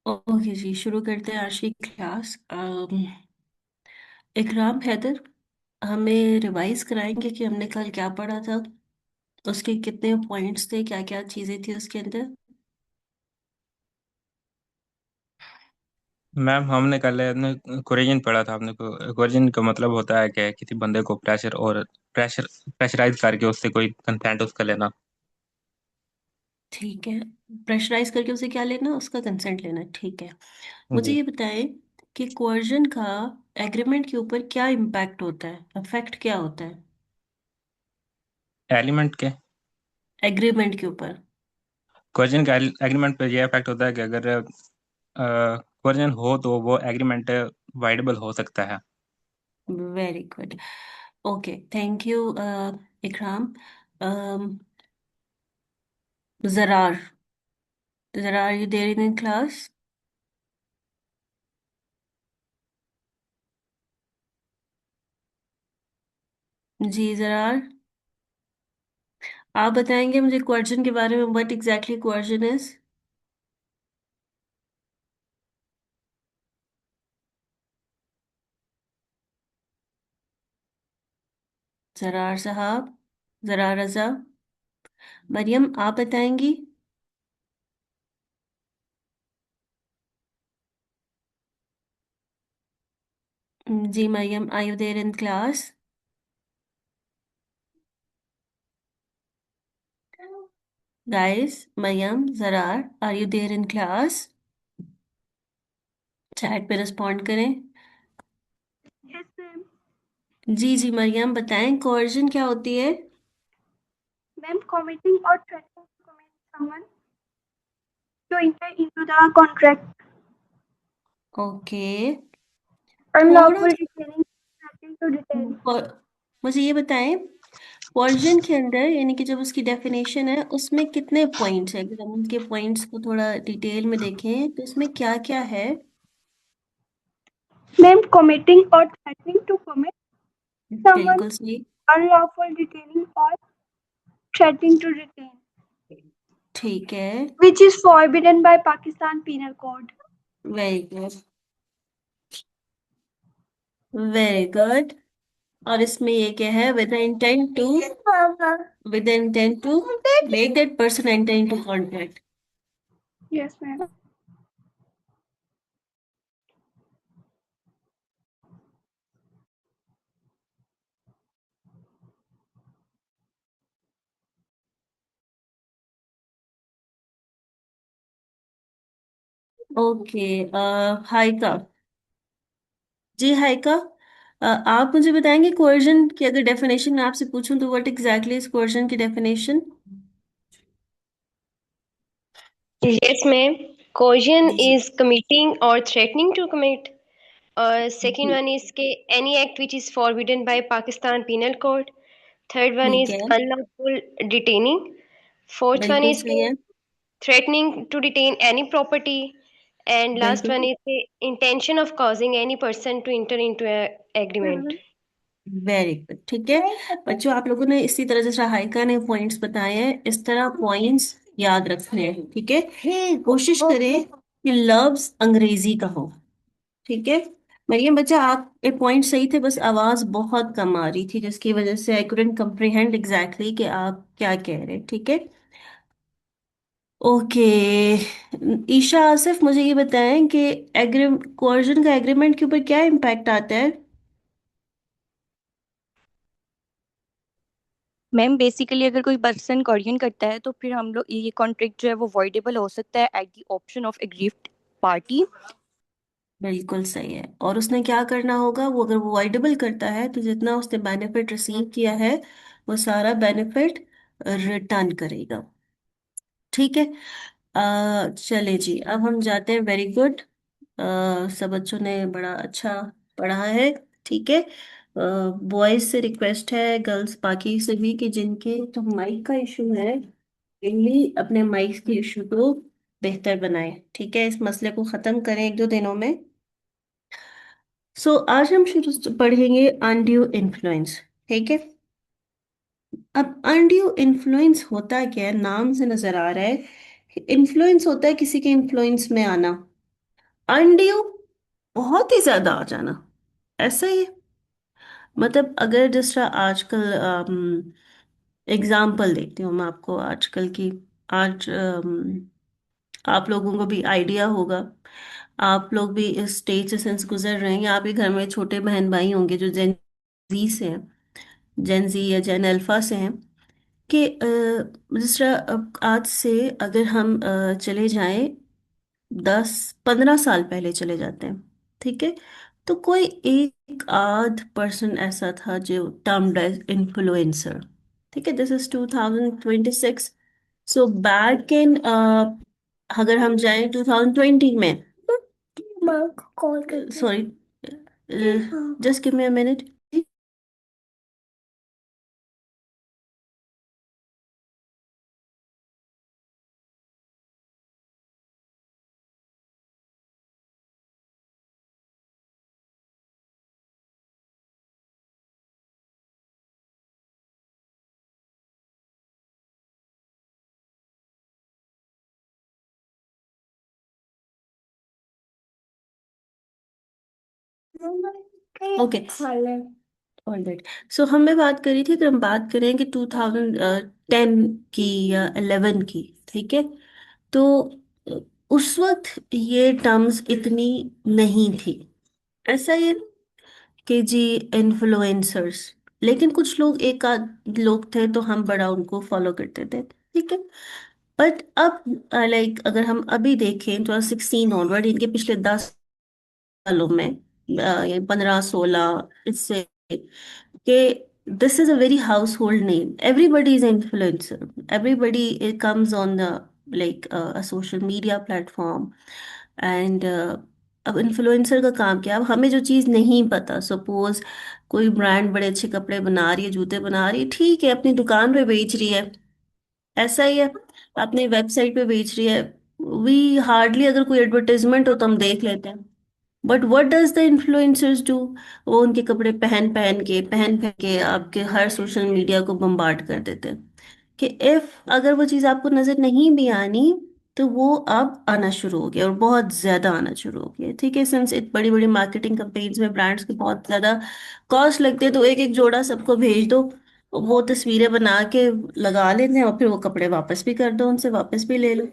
Okay जी, शुरू करते हैं आज की क्लास। इकराम हैदर हमें रिवाइज कराएंगे कि हमने कल क्या पढ़ा था, उसके कितने पॉइंट्स थे, क्या क्या चीजें थी उसके अंदर। मैम हमने कल कोरियन पढ़ा था। आपने को कोरियन का मतलब होता है कि किसी बंदे को प्रेशराइज करके उससे कोई कंटेंट उसका लेना। ठीक है, प्रेशराइज करके उसे क्या लेना, उसका कंसेंट लेना। ठीक है, मुझे जी। ये बताएं कि कोerजन का एग्रीमेंट के ऊपर क्या इम्पैक्ट होता है, अफेक्ट क्या होता है एलिमेंट के एग्रीमेंट के ऊपर। कोरियन का एग्रीमेंट पे ये इफेक्ट होता है कि अगर कोरियन हो तो वो एग्रीमेंट वाइडेबल हो सकता है। Very good. Okay, thank you Ikram. Zarar, Zarar, you there in class? जी जरार, आप बताएंगे मुझे क्वेश्चन के बारे में, what exactly question is. Zarar साहब, जरार रजा, मरियम आप बताएंगी? जी Maryam, are you there in class? Guys, Maryam, Zarar, are you there in class? Chat पे रिस्पॉन्ड करें। Yes ma'am. जी जी मरियम बताएं, कोerजन क्या होती है? Ma'am, committing or threatening to commit someone to enter into the contract, okay, थोड़ा unlawful detaining, threatening to detain. मुझे ये बताएं, कोerजन के अंदर यानी कि जब उसकी डेफिनेशन है उसमें कितने पॉइंट्स है, अगर हम उनके पॉइंट्स को थोड़ा डिटेल में देखें तो इसमें क्या क्या है। Ma'am, committing or threatening to commit someone, बिल्कुल सही। unlawful detaining or threatening to detain, ठीक है, which is forbidden by Pakistan Penal Code. Very good, very good. और इसमें ये क्या है, with intent to make that person enter into contract. Yes, ma'am. Okay, Haika, जी हाइका, आप मुझे बताएंगे कोerजन की अगर डेफिनेशन मैं आपसे पूछूं तो व्हाट एग्जैक्टली इज कोerजन की डेफिनेशन। Yes, ma'am. Coercion जी जी is committing or threatening to commit. Second जी, one is any act which is forbidden by Pakistan Penal Code. Third one ठीक is है, unlawful detaining. Fourth one बिल्कुल is सही है, threatening to detain any property. And last बिल्कुल। one is intention of causing any person to enter into a agreement. Very good, ठीक है बच्चों, आप लोगों ने इसी तरह जैसा हाइका ने पॉइंट्स बताए हैं इस तरह पॉइंट्स याद रखने हैं। ठीक है, कोशिश करें कि लफ्ज अंग्रेजी का हो। ठीक है, मरियम बच्चा आप एक पॉइंट सही थे, बस आवाज बहुत कम आ रही थी जिसकी वजह से आई कुडंट कम्प्रीहेंड एग्जैक्टली कि आप क्या कह रहे हैं। ठीक है, ओके। ईशा आसिफ मुझे ये बताएं कि एग्री कोerजन का एग्रीमेंट के ऊपर क्या इम्पैक्ट आता है। मैम बेसिकली अगर कोई पर्सन कोरियन करता है तो फिर हम लोग ये कॉन्ट्रैक्ट जो है वो वॉइडेबल हो सकता है at the option of aggrieved party. बिल्कुल सही है, और उसने क्या करना होगा, वो अगर वो वॉइडेबल करता है तो जितना उसने बेनिफिट रिसीव किया है वो सारा बेनिफिट रिटर्न करेगा। ठीक है, चले जी, अब हम जाते हैं। वेरी गुड, सब बच्चों ने बड़ा अच्छा पढ़ा है। ठीक है, बॉयज से रिक्वेस्ट है, गर्ल्स बाकी से भी, कि जिनके तो माइक का इशू है इनली अपने माइक के इशू को बेहतर बनाएं। ठीक है, इस मसले को खत्म करें एक दो दिनों में। आज हम शुरू पढ़ेंगे अनड्यू इन्फ्लुएंस। ठीक है, अब अनड्यू इन्फ्लुएंस होता क्या है, नाम से नजर आ रहा है, इन्फ्लुएंस होता है किसी के इन्फ्लुएंस में आना। अनड्यू बहुत ही ज्यादा आ जाना, ऐसा ही है। मतलब अगर जिस तरह आजकल एग्जाम्पल देती हूँ मैं आपको आजकल की। आज आप लोगों को भी आइडिया होगा, आप लोग भी इस स्टेज से सिंस गुजर रहे हैं, आपके घर में छोटे बहन भाई होंगे जो जेन जी से हैं, जेन जी या जेन अल्फा से हैं। कि जिस तरह अब आज से अगर हम चले जाएं 10-15 साल पहले चले जाते हैं, ठीक है, तो कोई एक आध पर्सन ऐसा था जो टर्म्ड एज इन्फ्लुएंसर। ठीक है, this is 2026। So back in, अगर हम जाएं 2020 में, sorry, just give me a minute. Okay, alright. So हमें बात करी थी, अगर हम बात करें कि 2010 की या 11 की, ठीक है, तो अ, उस वक्त ये टर्म्स इतनी नहीं थी। ऐसा ये कि जी इन्फ्लुएंसर्स, लेकिन कुछ लोग, एक आध लोग थे तो हम बड़ा उनको फॉलो करते थे, ठीक है। बट अब लाइक अगर हम अभी देखें 2016 ऑनवर्ड, इनके पिछले 10 सालों में, ये 15-16, इससे कि this is a very household name. Everybody is an influencer. Everybody it comes on the like a social media platform. And अब इन्फ्लुएंसर का काम क्या है? अब हमें जो चीज़ नहीं पता, सपोज कोई ब्रांड बड़े अच्छे कपड़े बना रही है, जूते बना रही है, ठीक है, अपनी दुकान पे बेच रही है, ऐसा ही है, अपनी वेबसाइट पे बेच रही है। वी हार्डली अगर कोई एडवर्टाइजमेंट हो तो हम देख लेते हैं। But what does the influencers do? वो उनके कपड़े पहन पहन के आपके हर सोशल मीडिया को बम्बार्ड कर देते हैं। कि इफ अगर वो चीज़ आपको नजर नहीं भी आनी, तो वो अब आना शुरू हो गया और बहुत ज्यादा आना शुरू हो गया, ठीक है। सिंस इत बड़ी बड़ी मार्केटिंग कैंपेन्स में ब्रांड्स के बहुत ज्यादा कॉस्ट लगते हैं, तो एक एक जोड़ा सबको भेज दो, वो तस्वीरें बना के लगा लेते हैं और फिर वो कपड़े वापस भी कर दो, उनसे वापस भी ले लो,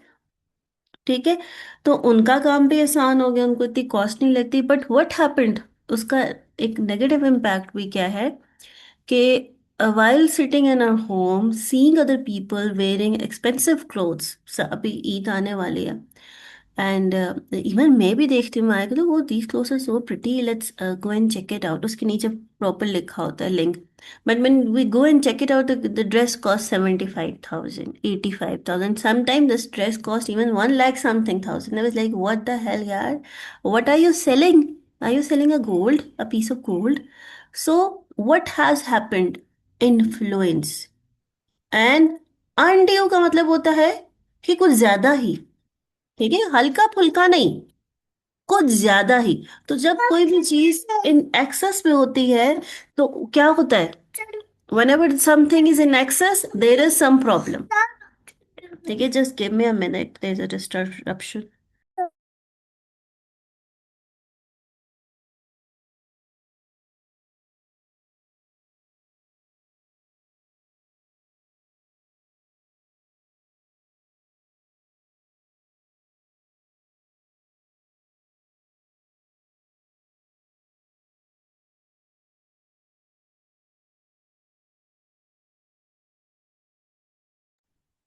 ठीक है। तो उनका काम भी आसान हो गया, उनको इतनी कॉस्ट नहीं लगती। बट व्हाट हैपेंड, उसका एक नेगेटिव इम्पैक्ट भी क्या है कि while sitting in our home seeing other people wearing expensive clothes, अभी ईद आने वाली है, एंड इवन मैं भी देखती हूँ, मैं तो वो these clothes are so pretty, let's go and check it out, उसके नीचे प्रॉपर लिखा होता है link. But when we go and check it out, the dress cost 75,000, 85,000, sometimes this dress cost even 1 lakh something thousand. I was like, what the hell, yaar? What are you selling? Are you selling a piece of gold? So what has happened? Influence and undue का मतलब होता है कि कुछ ज्यादा ही, ठीक है, हल्का फुल्का नहीं, कुछ ज्यादा ही। तो जब कोई भी चीज इन एक्सेस में होती है, तो क्या होता है? whenever something is in excess there is some problem, ठीक है। just give me a minute, there's a disruption।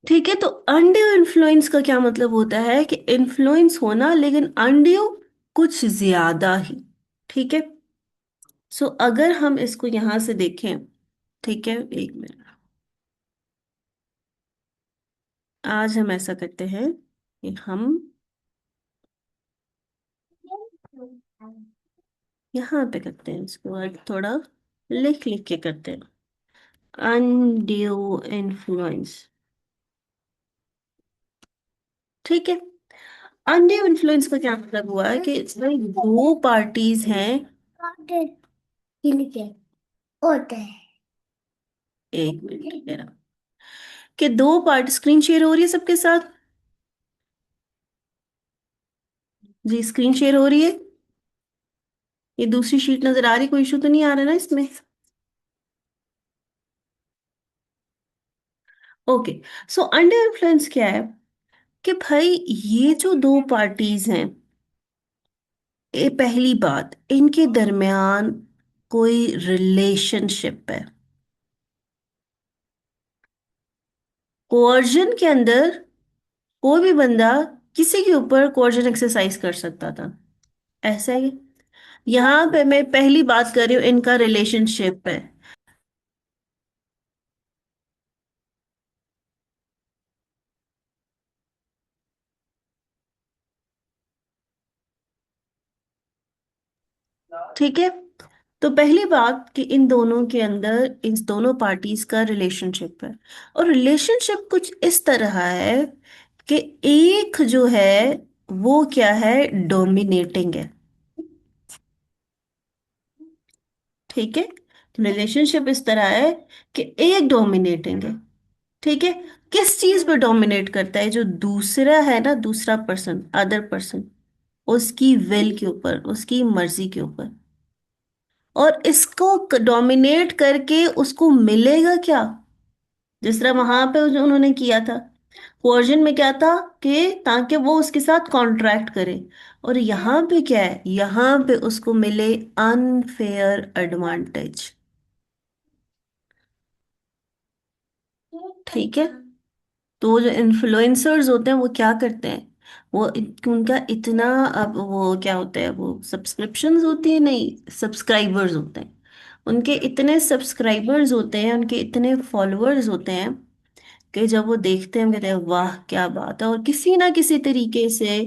ठीक है, तो अनड्यू इन्फ्लुएंस का क्या मतलब होता है कि इन्फ्लुएंस होना, लेकिन अनड्यू कुछ ज्यादा ही, ठीक है। सो अगर हम इसको यहां से देखें, ठीक है, एक मिनट, आज हम ऐसा करते हैं कि हम यहाँ पे करते हैं इसको, और थोड़ा लिख लिख के करते हैं। अनड्यू इन्फ्लुएंस, ठीक है। अनड्यू इन्फ्लुएंस का क्या मतलब हुआ है कि इसमें दो पार्टीज हैं। एक मिनट मेरा, कि दो पार्ट, स्क्रीन शेयर हो रही है सबके साथ? जी स्क्रीन शेयर हो रही है? ये दूसरी शीट नजर आ रही? कोई इशू तो नहीं आ रहा ना इसमें? ओके। सो अंडर इन्फ्लुएंस क्या है कि भाई ये जो दो पार्टीज हैं, ये पहली बात, इनके दरमियान कोई रिलेशनशिप है। कोर्जन के अंदर कोई भी बंदा किसी के ऊपर कोर्जन एक्सरसाइज कर सकता था, ऐसा है। यहाँ पे मैं पहली बात कर रही हूँ, इनका रिलेशनशिप है। ठीक है। तो पहली बात कि इन दोनों के अंदर, इन दोनों पार्टीज का रिलेशनशिप है। और रिलेशनशिप कुछ इस तरह है कि एक जो है वो क्या है, डोमिनेटिंग है। ठीक है। रिलेशनशिप इस तरह है कि एक डोमिनेटिंग है। ठीक है। किस चीज पे डोमिनेट करता है? जो दूसरा है ना, दूसरा पर्सन, अदर पर्सन, उसकी विल के ऊपर, उसकी मर्जी के ऊपर। और इसको डोमिनेट करके उसको मिलेगा क्या? जिस तरह वहां पे जो उन्होंने किया था, कोर्जन में क्या था कि ताकि वो उसके साथ कॉन्ट्रैक्ट करे। और यहाँ पे क्या है? यहाँ पे उसको मिले अनफेयर एडवांटेज। ठीक है। तो वो जो इन्फ्लुएंसर्स होते हैं वो क्या करते हैं, वो उनका इतना, अब वो क्या होता है, वो सब्सक्रिप्शंस होती है, नहीं सब्सक्राइबर्स होते हैं। उनके इतने सब्सक्राइबर्स होते हैं, उनके इतने फॉलोअर्स होते हैं कि जब वो देखते हैं हम कहते हैं वाह क्या बात है, और किसी ना किसी तरीके से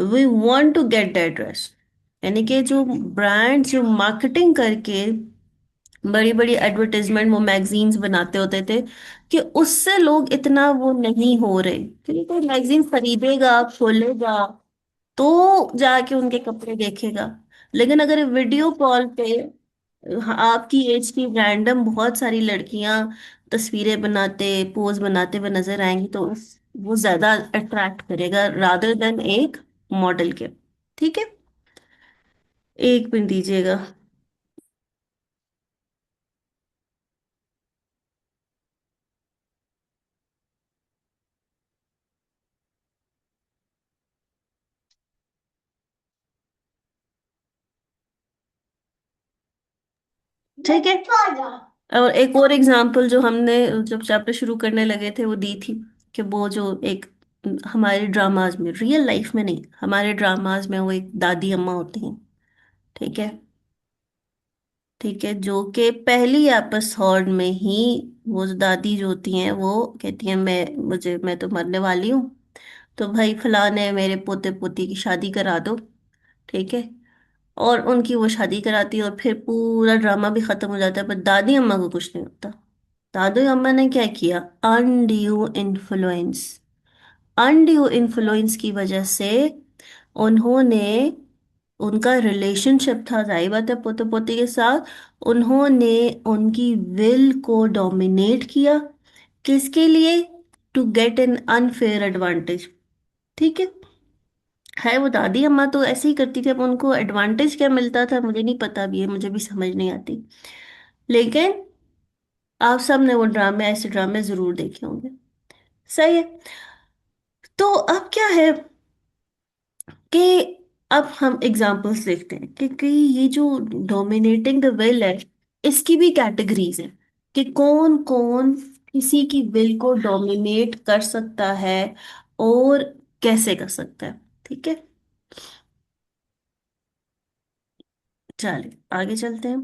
we want to get that dress. यानी कि जो ब्रांड जो मार्केटिंग करके बड़ी बड़ी एडवर्टाइजमेंट वो मैगजीन्स बनाते होते थे, कि उससे लोग इतना वो नहीं हो रहे, क्योंकि कोई मैगजीन खरीदेगा, खोलेगा, तो जाके उनके कपड़े देखेगा। लेकिन अगर वीडियो कॉल पे आपकी एज की रैंडम बहुत सारी लड़कियां तस्वीरें बनाते, पोज बनाते हुए नजर आएंगी, तो वो ज्यादा अट्रैक्ट करेगा रादर देन एक मॉडल के। ठीक है। एक मिनट दीजिएगा। ठीक है। और एक और एग्जांपल जो हमने जब चैप्टर शुरू करने लगे थे वो दी थी, कि वो जो एक हमारे ड्रामाज में, रियल लाइफ में नहीं, हमारे ड्रामाज में वो एक दादी अम्मा होती हैं। ठीक है। ठीक है। जो कि पहली एपिसोड में ही वो जो दादी जो होती हैं वो कहती हैं मैं तो मरने वाली हूँ, तो भाई फलाने मेरे पोते पोती की शादी करा दो। ठीक है। और उनकी वो शादी कराती है, और फिर पूरा ड्रामा भी खत्म हो जाता है, पर दादी अम्मा को कुछ नहीं होता। दादी अम्मा ने क्या किया? Undue influence. अनड्यू इन्फ्लुएंस की वजह से उन्होंने, उनका रिलेशनशिप था जाहिर बात है पोते पोती के साथ, उन्होंने उनकी विल को डोमिनेट किया। किसके लिए? To get an unfair advantage. ठीक है वो दादी अम्मा तो ऐसे ही करती थी, अब उनको एडवांटेज क्या मिलता था मुझे नहीं पता, भी है मुझे भी समझ नहीं आती। लेकिन आप सब ने वो ड्रामे, ऐसे ड्रामे जरूर देखे होंगे। सही है। तो अब क्या है कि अब हम एग्जाम्पल्स देखते हैं कि ये जो डोमिनेटिंग द विल है, इसकी भी कैटेगरीज है, कि कौन कौन किसी की विल को डोमिनेट कर सकता है और कैसे कर सकता है। ठीक है। चलिए आगे चलते हैं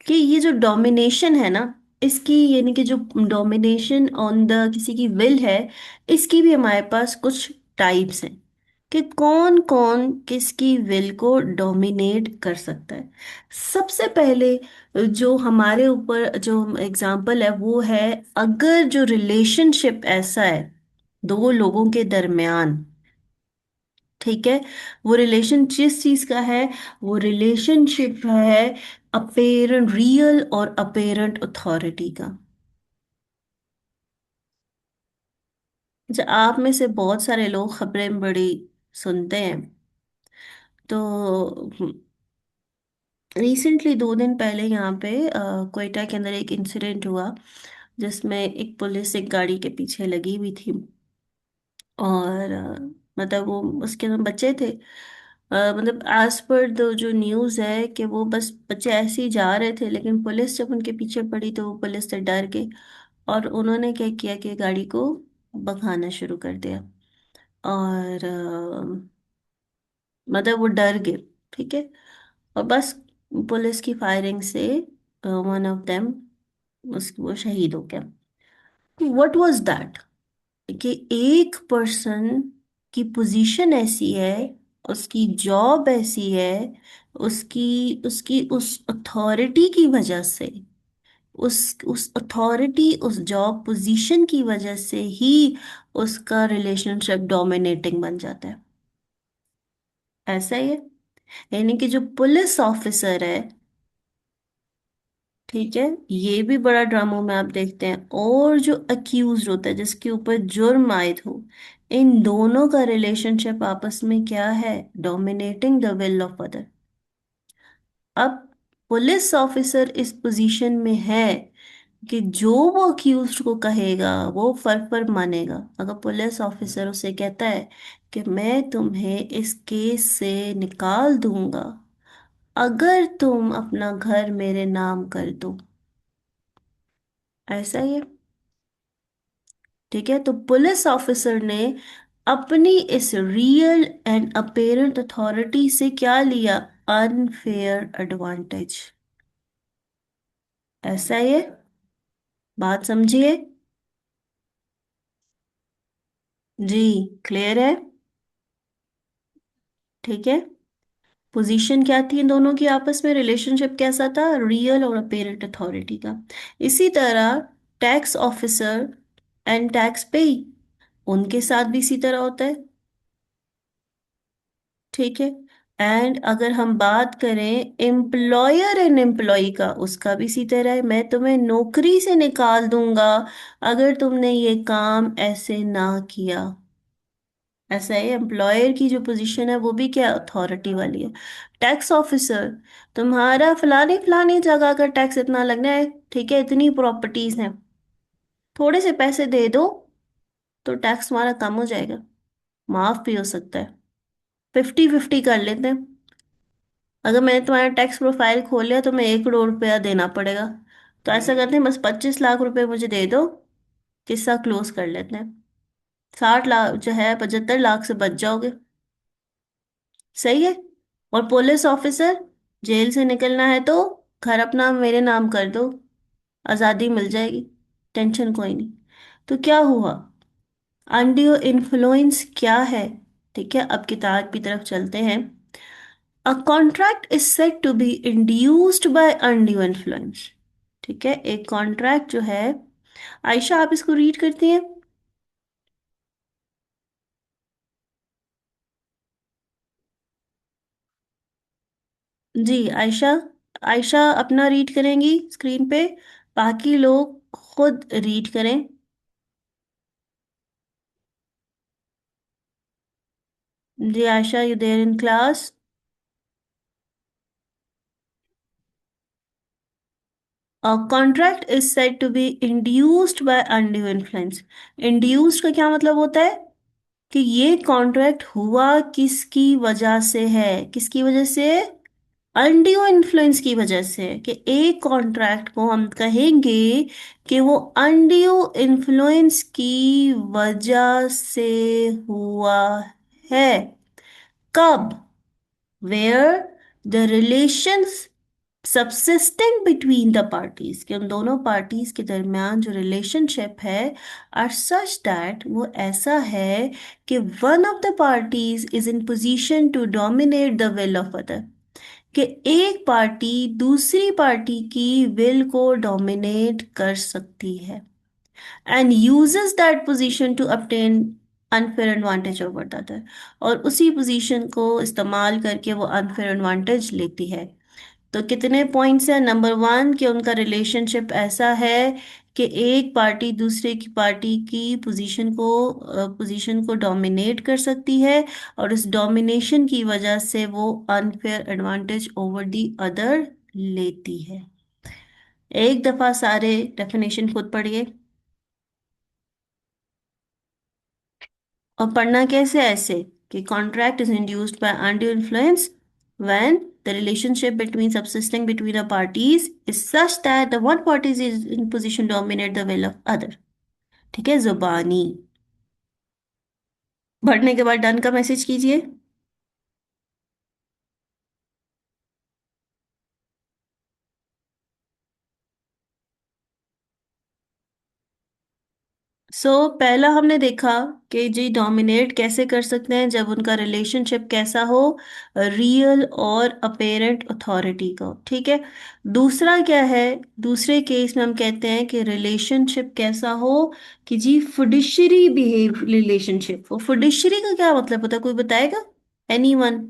कि ये जो डोमिनेशन है ना, इसकी यानी कि जो डोमिनेशन ऑन द किसी की विल है, इसकी भी हमारे पास कुछ टाइप्स हैं, कि कौन कौन किसकी विल को डोमिनेट कर सकता है। सबसे पहले जो हमारे ऊपर जो एग्जाम्पल है वो है, अगर जो रिलेशनशिप ऐसा है दो लोगों के दरमियान। ठीक है। वो रिलेशन जिस चीज का है, वो रिलेशनशिप है अपेरेंट रियल और अपेरेंट अथॉरिटी का। अच्छा, आप में से बहुत सारे लोग खबरें बड़ी सुनते हैं। तो रिसेंटली 2 दिन पहले यहाँ पे क्वेटा के अंदर एक इंसिडेंट हुआ, जिसमें एक पुलिस एक गाड़ी के पीछे लगी हुई थी। और मतलब वो उसके अंदर बच्चे थे। मतलब एज पर द जो न्यूज़ है कि वो बस बच्चे ऐसे ही जा रहे थे, लेकिन पुलिस जब उनके पीछे पड़ी तो वो पुलिस से डर गई। और उन्होंने क्या किया कि गाड़ी को भगाना शुरू कर दिया। और मतलब वो डर गए। ठीक है। और बस पुलिस की फायरिंग से वन ऑफ देम उस वो शहीद हो गया। What was that? कि एक पर्सन की पोजीशन ऐसी है, उसकी जॉब ऐसी है, उसकी उसकी उस अथॉरिटी की वजह से, उस अथॉरिटी उस जॉब पोजीशन की वजह से ही उसका रिलेशनशिप डोमिनेटिंग बन जाता है। ऐसा ही है। यानी कि जो पुलिस ऑफिसर है, ठीक है, ये भी बड़ा ड्रामों में आप देखते हैं। और जो अक्यूज होता है, जिसके ऊपर जुर्म आयद हो, इन दोनों का रिलेशनशिप आपस में क्या है? Dominating the will of other. अब पुलिस ऑफिसर इस पोजीशन में है कि जो वो अक्यूज को कहेगा वो फर मानेगा। अगर पुलिस ऑफिसर उसे कहता है कि मैं तुम्हें इस केस से निकाल दूंगा अगर तुम अपना घर मेरे नाम कर दो, ऐसा ही है। ठीक है। तो पुलिस ऑफिसर ने अपनी इस रियल एंड अपेरेंट अथॉरिटी से क्या लिया? Unfair advantage. ऐसा ही है। बात समझिए। जी, क्लियर है। ठीक है। पोजीशन क्या थी इन दोनों की आपस में? रिलेशनशिप कैसा था? रियल और अपेरेंट अथॉरिटी का। इसी तरह टैक्स ऑफिसर एंड टैक्स पे, उनके साथ भी इसी तरह होता है। ठीक है। एंड अगर हम बात करें एम्प्लॉयर एंड एम्प्लॉय का, उसका भी इसी तरह है। मैं तुम्हें नौकरी से निकाल दूंगा अगर तुमने ये काम ऐसे ना किया। ऐसा है। एम्प्लॉयर की जो पोजीशन है वो भी क्या? अथॉरिटी वाली है। टैक्स ऑफिसर, तुम्हारा फलानी फलानी जगह का टैक्स इतना लगना है, ठीक है, इतनी प्रॉपर्टीज हैं, थोड़े से पैसे दे दो तो टैक्स तुम्हारा कम हो जाएगा, माफ भी हो सकता है। 50-50 कर लेते हैं। अगर मैंने तुम्हारा टैक्स प्रोफाइल खोल लिया तो मैं 1 करोड़ रुपया देना पड़ेगा। तो ऐसा करते हैं, बस 25 लाख रुपए मुझे दे दो, किस्सा क्लोज कर लेते हैं। 60 लाख जो है, 75 लाख से बच जाओगे। सही है। और पुलिस ऑफिसर, जेल से निकलना है तो घर अपना मेरे नाम कर दो, आजादी मिल जाएगी, टेंशन कोई नहीं। तो क्या हुआ? अनड्यू इन्फ्लुएंस क्या है? ठीक है, अब किताब की तरफ चलते हैं। A contract is said to be induced by undue influence। ठीक है, एक कॉन्ट्रैक्ट जो है, आयशा आप इसको रीड करती हैं? जी आयशा। आयशा अपना रीड करेंगी स्क्रीन पे, बाकी लोग खुद रीड करें। जी Ayesha, you there in class? A contract is said to be induced by undue influence। induced का क्या मतलब होता है? कि ये कॉन्ट्रैक्ट हुआ किसकी वजह से है? किसकी वजह से? अनड्यू इन्फ्लुएंस की वजह से। कि एक कॉन्ट्रैक्ट को हम कहेंगे कि वो अनड्यू इन्फ्लुएंस की वजह से हुआ है। कब? Where the relations subsisting between the parties, कि उन दोनों पार्टीज के दरमियान जो रिलेशनशिप है आर सच दैट वो ऐसा है कि one of the parties is in position to dominate the will of other. कि एक पार्टी दूसरी पार्टी की विल को डोमिनेट कर सकती है and uses that position to obtain unfair advantage over the other. और उसी पोजीशन को इस्तेमाल करके वो अनफेयर एडवांटेज लेती है। तो कितने पॉइंट्स हैं? नंबर 1 कि उनका रिलेशनशिप ऐसा है कि एक पार्टी दूसरे की पार्टी की पोजीशन को डोमिनेट कर सकती है, और उस डोमिनेशन की वजह से वो unfair advantage over the other लेती है। एक दफा सारे डेफिनेशन खुद पढ़िए। और पढ़ना कैसे है ऐसे कि contract is induced by undue influence when the relationship between subsisting between the parties is such that the one party is in position dominate the will of other. ठीक है, जुबानी। पढ़ने के बाद डन का मैसेज कीजिए। पहला हमने देखा कि जी डोमिनेट कैसे कर सकते हैं, जब उनका रिलेशनशिप कैसा हो, रियल और अपेरेंट अथॉरिटी का। ठीक है। दूसरा क्या है, दूसरे केस में हम कहते हैं कि रिलेशनशिप कैसा हो कि जी फिडुशियरी बिहेव रिलेशनशिप। वो फिडुशियरी का क्या मतलब होता है, कोई बताएगा? एनीवन?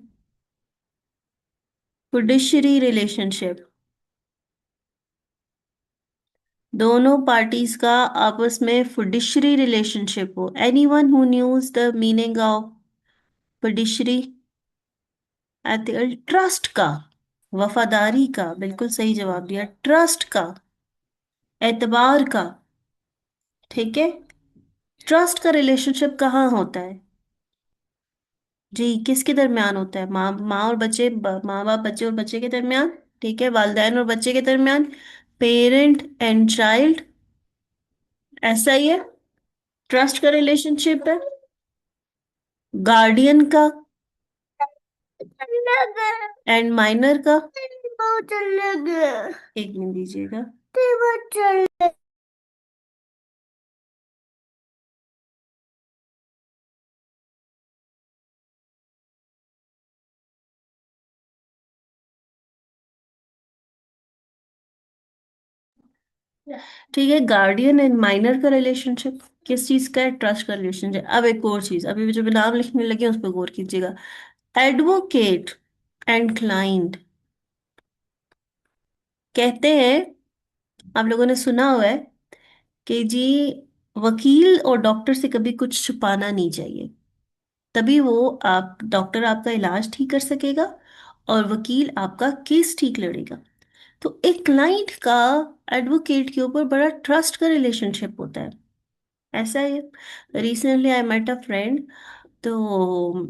फिडुशियरी रिलेशनशिप दोनों पार्टीज का आपस में फिडुशियरी रिलेशनशिप हो। Anyone who knows the meaning of fiduciary? Ethical, trust का, वफादारी का, बिल्कुल सही जवाब दिया, ट्रस्ट का, एतबार का। ठीक है। ट्रस्ट का रिलेशनशिप कहाँ होता है जी, किसके दरमियान होता है? माँ माँ और बच्चे, माँ बाप बच्चे और बच्चे के दरमियान। ठीक है, वालिदैन और बच्चे के दरमियान, पेरेंट एंड चाइल्ड। ऐसा ही है, ट्रस्ट का रिलेशनशिप है। गार्डियन का एंड माइनर का। एक मिनट दीजिएगा। ठीक है, गार्डियन एंड माइनर का रिलेशनशिप किस चीज का है? ट्रस्ट का रिलेशनशिप। अब एक और चीज, अभी जो मैं नाम लिखने लगी उस पर गौर कीजिएगा। एडवोकेट एंड क्लाइंट कहते हैं, आप लोगों ने सुना हुआ है कि जी वकील और डॉक्टर से कभी कुछ छुपाना नहीं चाहिए, तभी वो आप डॉक्टर आपका इलाज ठीक कर सकेगा और वकील आपका केस ठीक लड़ेगा। तो एक क्लाइंट का एडवोकेट के ऊपर बड़ा ट्रस्ट का रिलेशनशिप होता है। ऐसा है। Recently I met a friend, तो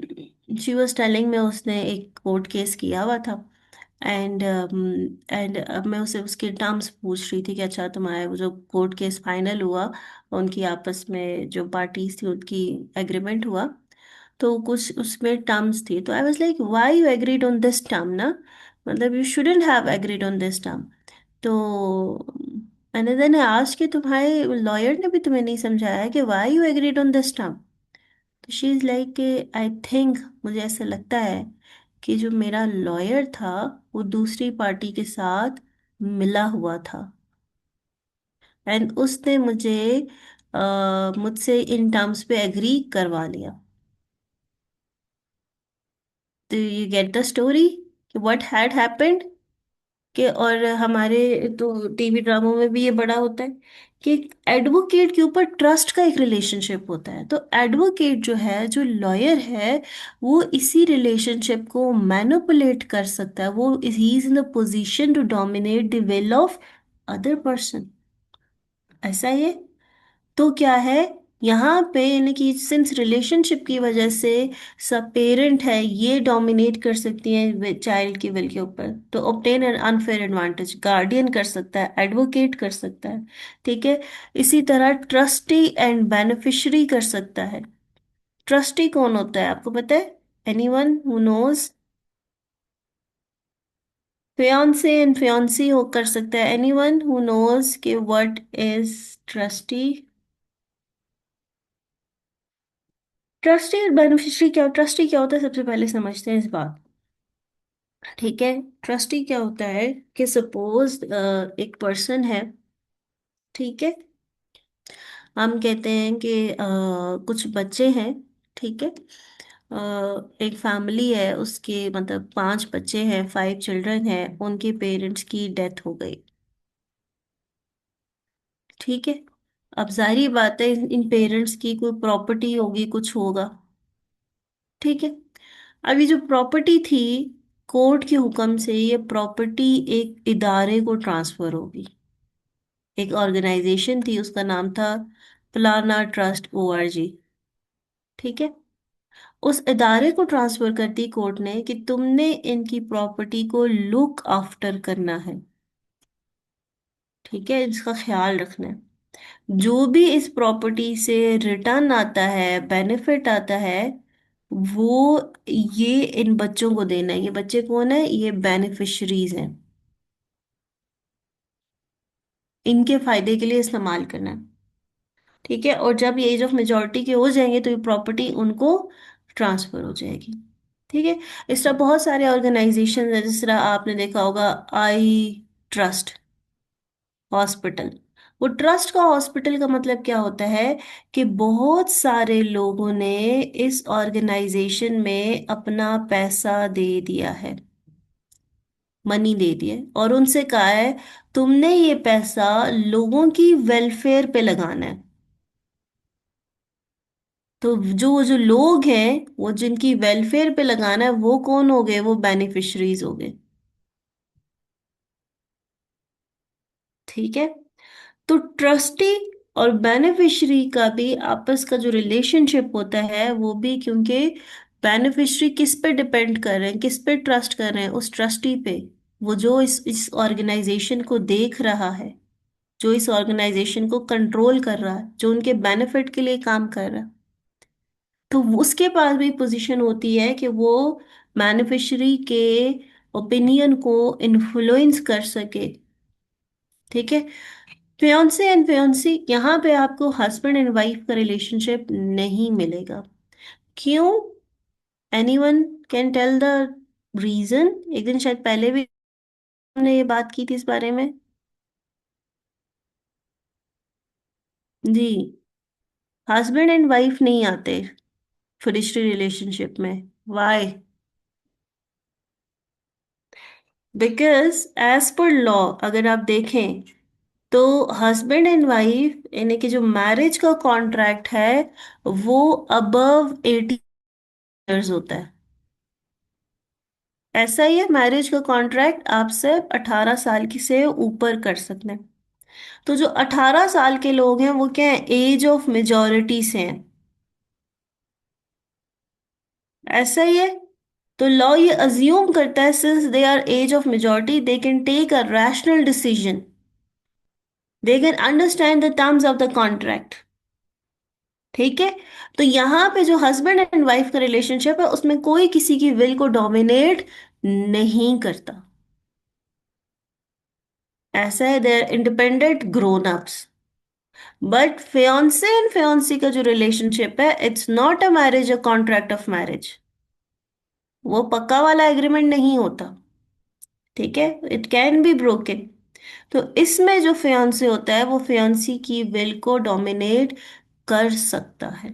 शी वॉज टेलिंग में, उसने एक कोर्ट केस किया हुआ था। एंड अब मैं उसे उसके टर्म्स पूछ रही थी कि अच्छा तुम्हारा वो जो कोर्ट केस फाइनल हुआ, उनकी आपस में जो पार्टीज थी उनकी एग्रीमेंट हुआ, तो कुछ उसमें टर्म्स थी। तो I was like why you agreed on this term ना, मतलब you shouldn't have agreed on this term. तो मैंने देन आज के तुम्हारे लॉयर ने भी तुम्हें नहीं समझाया कि why you agreed on this term? तो she is like, I think, मुझे ऐसा लगता है कि जो मेरा लॉयर था वो दूसरी पार्टी के साथ मिला हुआ था, एंड उसने मुझसे इन टर्म्स पे एग्री करवा लिया। तो यू गेट द स्टोरी कि व्हाट हैड हैपेंड। कि और हमारे तो टीवी ड्रामों में भी ये बड़ा होता है कि एडवोकेट के ऊपर ट्रस्ट का एक रिलेशनशिप होता है। तो एडवोकेट जो है, जो लॉयर है, वो इसी रिलेशनशिप को मैनिपुलेट कर सकता है। वो ही is in the position to dominate the will of other person. ऐसा ही है। तो क्या है यहाँ पे, यानी कि सिंस रिलेशनशिप की वजह से सब पेरेंट है ये डोमिनेट कर सकती है चाइल्ड की विल के ऊपर, तो obtain N unfair advantage guardian कर सकता है, एडवोकेट कर सकता है। ठीक है। इसी तरह ट्रस्टी एंड बेनिफिशियरी कर सकता है। ट्रस्टी कौन होता है आपको पता है? Anyone who knows? Fiance and fiancee हो कर सकता है। एनीवन हु नोज कि व्हाट इज ट्रस्टी? ट्रस्टी और बेनिफिशियरी क्या, ट्रस्टी क्या होता है सबसे पहले समझते हैं इस बात। ठीक है। ट्रस्टी क्या होता है कि सपोज एक पर्सन है। ठीक है। हम कहते हैं कि कुछ बच्चे हैं। ठीक है। एक फैमिली है, उसके मतलब 5 बच्चे हैं, 5 चिल्ड्रन हैं, उनके पेरेंट्स की डेथ हो गई। ठीक है। अब जाहिर बात है इन पेरेंट्स की कोई प्रॉपर्टी होगी, कुछ होगा। ठीक है। अब ये जो प्रॉपर्टी थी, कोर्ट के हुक्म से ये प्रॉपर्टी एक इदारे को ट्रांसफर होगी। एक ऑर्गेनाइजेशन थी, उसका नाम था प्लाना ट्रस्ट ORG। ठीक है। उस इदारे को ट्रांसफर कर दी कोर्ट ने कि तुमने इनकी प्रॉपर्टी को लुक आफ्टर करना है। ठीक है, इसका ख्याल रखना है। जो भी इस प्रॉपर्टी से रिटर्न आता है, बेनिफिट आता है, वो ये इन बच्चों को देना है। ये बच्चे कौन है? ये बेनिफिशरीज हैं। इनके फायदे के लिए इस्तेमाल करना है। ठीक है। और जब ये एज ऑफ मेजोरिटी के हो जाएंगे तो ये प्रॉपर्टी उनको ट्रांसफर हो जाएगी। ठीक है। इस तरह बहुत सारे ऑर्गेनाइजेशन है, जिस तरह आपने देखा होगा आई ट्रस्ट हॉस्पिटल। वो ट्रस्ट का हॉस्पिटल का मतलब क्या होता है कि बहुत सारे लोगों ने इस ऑर्गेनाइजेशन में अपना पैसा दे दिया है, मनी दे दिया है, और उनसे कहा है तुमने ये पैसा लोगों की वेलफेयर पे लगाना है। तो जो लोग हैं, वो जिनकी वेलफेयर पे लगाना है, वो कौन हो गए? वो बेनिफिशरीज हो गए। ठीक है। तो ट्रस्टी और बेनिफिशरी का भी आपस का जो रिलेशनशिप होता है, वो भी क्योंकि बेनिफिशरी किस पे डिपेंड कर रहे हैं, किस पे ट्रस्ट कर रहे हैं? उस ट्रस्टी पे। वो जो इस ऑर्गेनाइजेशन को देख रहा है, जो इस ऑर्गेनाइजेशन को कंट्रोल कर रहा है, जो उनके बेनिफिट के लिए काम कर रहा है। तो उसके पास भी पोजीशन होती है कि वो बेनिफिशरी के ओपिनियन को इन्फ्लुएंस कर सके। ठीक है। फियोंसे एंड फियोंसी, यहाँ पे आपको हस्बैंड एंड वाइफ का रिलेशनशिप नहीं मिलेगा। क्यों? Anyone can tell the reason? एक दिन शायद पहले भी हमने ये बात की थी इस बारे में। जी। हस्बैंड एंड वाइफ नहीं आते फिडेस्ट्री रिलेशनशिप में। Why? Because as per law अगर आप देखें तो हस्बैंड एंड वाइफ यानी कि जो मैरिज का कॉन्ट्रैक्ट है, वो अबव 18 years होता है। ऐसा ही है, मैरिज का कॉन्ट्रैक्ट आप सिर्फ 18 साल की से ऊपर कर सकते हैं। तो जो 18 साल के लोग हैं वो क्या है? एज ऑफ मेजोरिटी से हैं। ऐसा ही है। तो लॉ ये अज्यूम करता है since they are age of majority they can take a rational decision, they can understand the terms of the contract. ठीक है। तो यहाँ पे जो हस्बैंड एंड वाइफ का रिलेशनशिप है, उसमें कोई किसी की विल को डोमिनेट नहीं करता। ऐसा है, they are independent grown ups. But fiance and fiancee का जो रिलेशनशिप है, it's not a marriage, a contract of marriage. वो पक्का वाला एग्रीमेंट नहीं होता। ठीक है। It can be broken. तो इसमें जो फियांसे होता है, वो फियांसी की विल को डोमिनेट कर सकता है।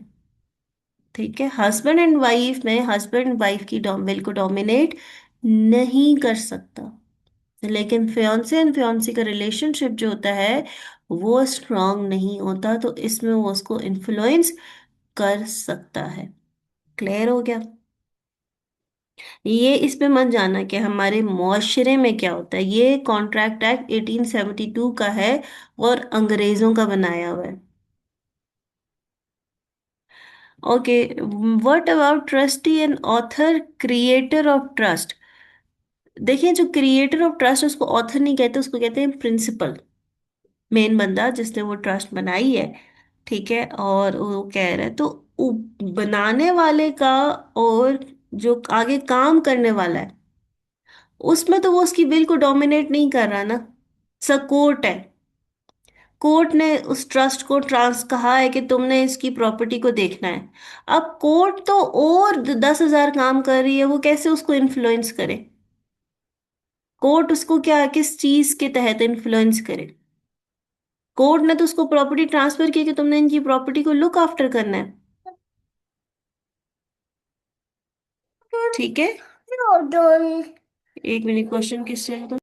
ठीक है। हस्बैंड एंड वाइफ में हस्बैंड वाइफ की विल को डोमिनेट नहीं कर सकता। लेकिन फियांसे एंड फियांसी का रिलेशनशिप जो होता है, वो स्ट्रांग नहीं होता, तो इसमें वो उसको इन्फ्लुएंस कर सकता है। क्लियर हो गया? ये इस पे मत जाना कि हमारे मुआशरे में क्या होता है। ये कॉन्ट्रैक्ट एक्ट 1872 का है और अंग्रेजों का बनाया हुआ है। Okay. What about trustee and author creator of trust? देखिए, जो क्रिएटर ऑफ ट्रस्ट उसको ऑथर नहीं कहते, उसको कहते हैं प्रिंसिपल, मेन बंदा जिसने वो ट्रस्ट बनाई है। ठीक है। और वो कह रहा है तो बनाने वाले का और जो आगे काम करने वाला है, उसमें तो वो उसकी विल को डोमिनेट नहीं कर रहा ना। कोर्ट है। कोर्ट ने उस ट्रस्ट को ट्रांस कहा है कि तुमने इसकी प्रॉपर्टी को देखना है। अब कोर्ट तो और 10,000 काम कर रही है, वो कैसे उसको इन्फ्लुएंस करे? कोर्ट उसको क्या, किस चीज के तहत इन्फ्लुएंस करे? कोर्ट ने तो उसको प्रॉपर्टी ट्रांसफर की कि तुमने इनकी प्रॉपर्टी को लुक आफ्टर करना है। ठीक है। एक मिनट, क्वेश्चन किससे है?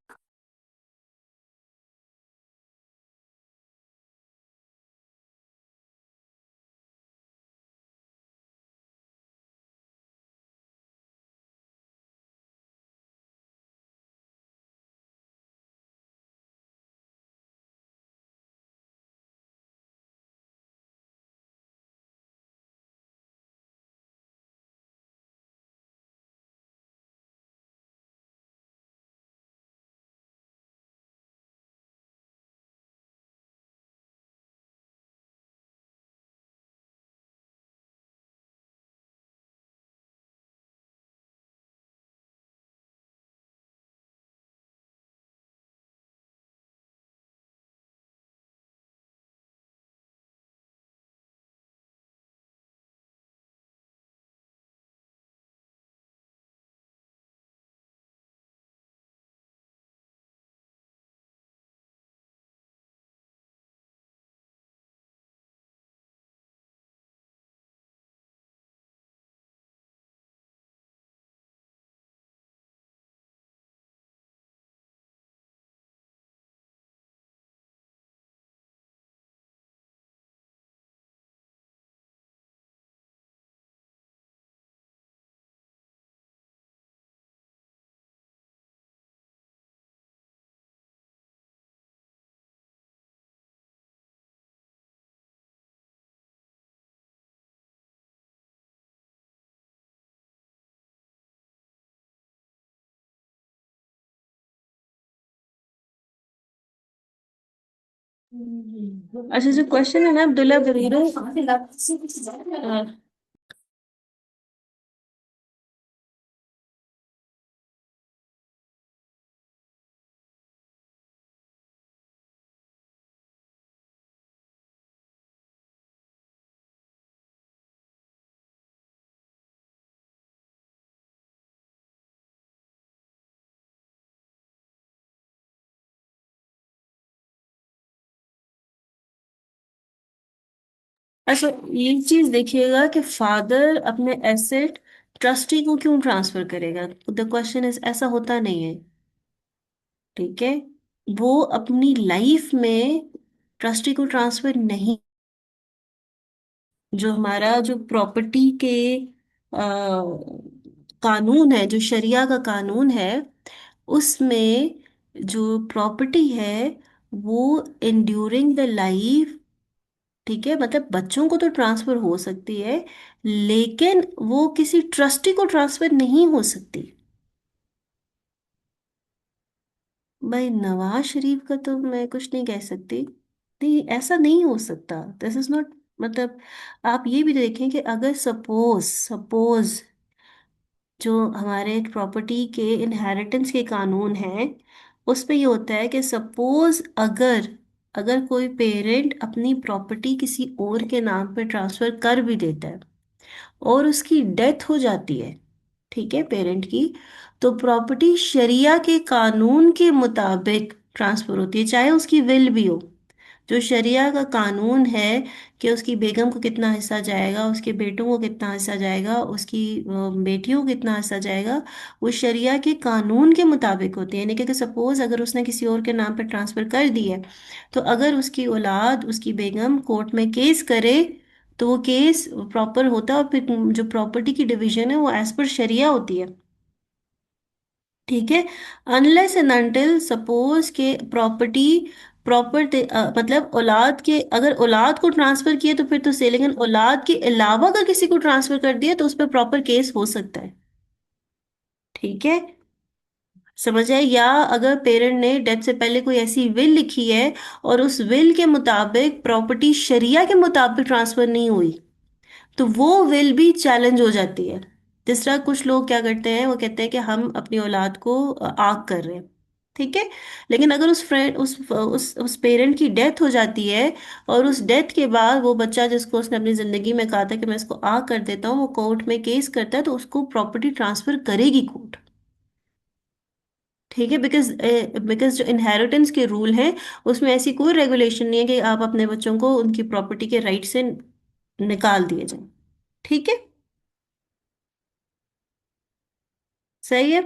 अच्छा, जो क्वेश्चन है ना अब्दुल्ला बरीरो, अच्छा ये चीज देखिएगा कि फादर अपने एसेट ट्रस्टी को क्यों ट्रांसफर करेगा। द क्वेश्चन इज, ऐसा होता नहीं है। ठीक है, वो अपनी लाइफ में ट्रस्टी को ट्रांसफर नहीं, जो हमारा जो प्रॉपर्टी के कानून है, जो शरिया का कानून है, उसमें जो प्रॉपर्टी है वो इंड्यूरिंग द लाइफ, ठीक है, मतलब बच्चों को तो ट्रांसफर हो सकती है, लेकिन वो किसी ट्रस्टी को ट्रांसफर नहीं हो सकती। भाई नवाज शरीफ का तो मैं कुछ नहीं कह सकती, नहीं ऐसा नहीं हो सकता, दिस इज नॉट, मतलब आप ये भी देखें कि अगर सपोज सपोज जो हमारे प्रॉपर्टी के इनहेरिटेंस के कानून हैं, उस पे ये होता है कि सपोज अगर अगर कोई पेरेंट अपनी प्रॉपर्टी किसी और के नाम पे ट्रांसफर कर भी देता है और उसकी डेथ हो जाती है, ठीक है, पेरेंट की, तो प्रॉपर्टी शरिया के कानून के मुताबिक ट्रांसफर होती है, चाहे उसकी विल भी हो। जो शरिया का कानून है कि उसकी बेगम को कितना हिस्सा जाएगा, उसके बेटों को कितना हिस्सा जाएगा, उसकी बेटियों को कितना हिस्सा जाएगा, वो शरिया के कानून के मुताबिक होती है। यानी कि सपोज अगर उसने किसी और के नाम पर ट्रांसफर कर दी है, तो अगर उसकी औलाद, उसकी बेगम कोर्ट में केस करे, तो वो केस प्रॉपर होता है, और फिर जो प्रॉपर्टी की डिवीजन है वो एज पर शरिया होती है। ठीक है, अनलेस एंड अनटिल सपोज के प्रॉपर्टी प्रॉपर मतलब औलाद के, अगर औलाद को ट्रांसफर किया तो फिर तो से, लेकिन औलाद के अलावा अगर किसी को ट्रांसफर कर दिया तो उस पर प्रॉपर केस हो सकता है। ठीक है, समझ आए। या अगर पेरेंट ने डेथ से पहले कोई ऐसी विल लिखी है और उस विल के मुताबिक प्रॉपर्टी शरिया के मुताबिक ट्रांसफर नहीं हुई, तो वो विल भी चैलेंज हो जाती है। जिस तरह कुछ लोग क्या करते हैं, वो कहते हैं कि हम अपनी औलाद को आग कर रहे हैं, ठीक है, लेकिन अगर उस फ्रेंड उस पेरेंट की डेथ हो जाती है, और उस डेथ के बाद वो बच्चा जिसको उसने अपनी जिंदगी में कहा था कि मैं इसको आग कर देता हूँ, वो कोर्ट में केस करता है, तो उसको प्रॉपर्टी ट्रांसफर करेगी कोर्ट। ठीक है, बिकॉज बिकॉज जो इनहेरिटेंस के रूल हैं, उसमें ऐसी कोई रेगुलेशन नहीं है कि आप अपने बच्चों को उनकी प्रॉपर्टी के राइट से निकाल दिए जाए। ठीक है, सही है।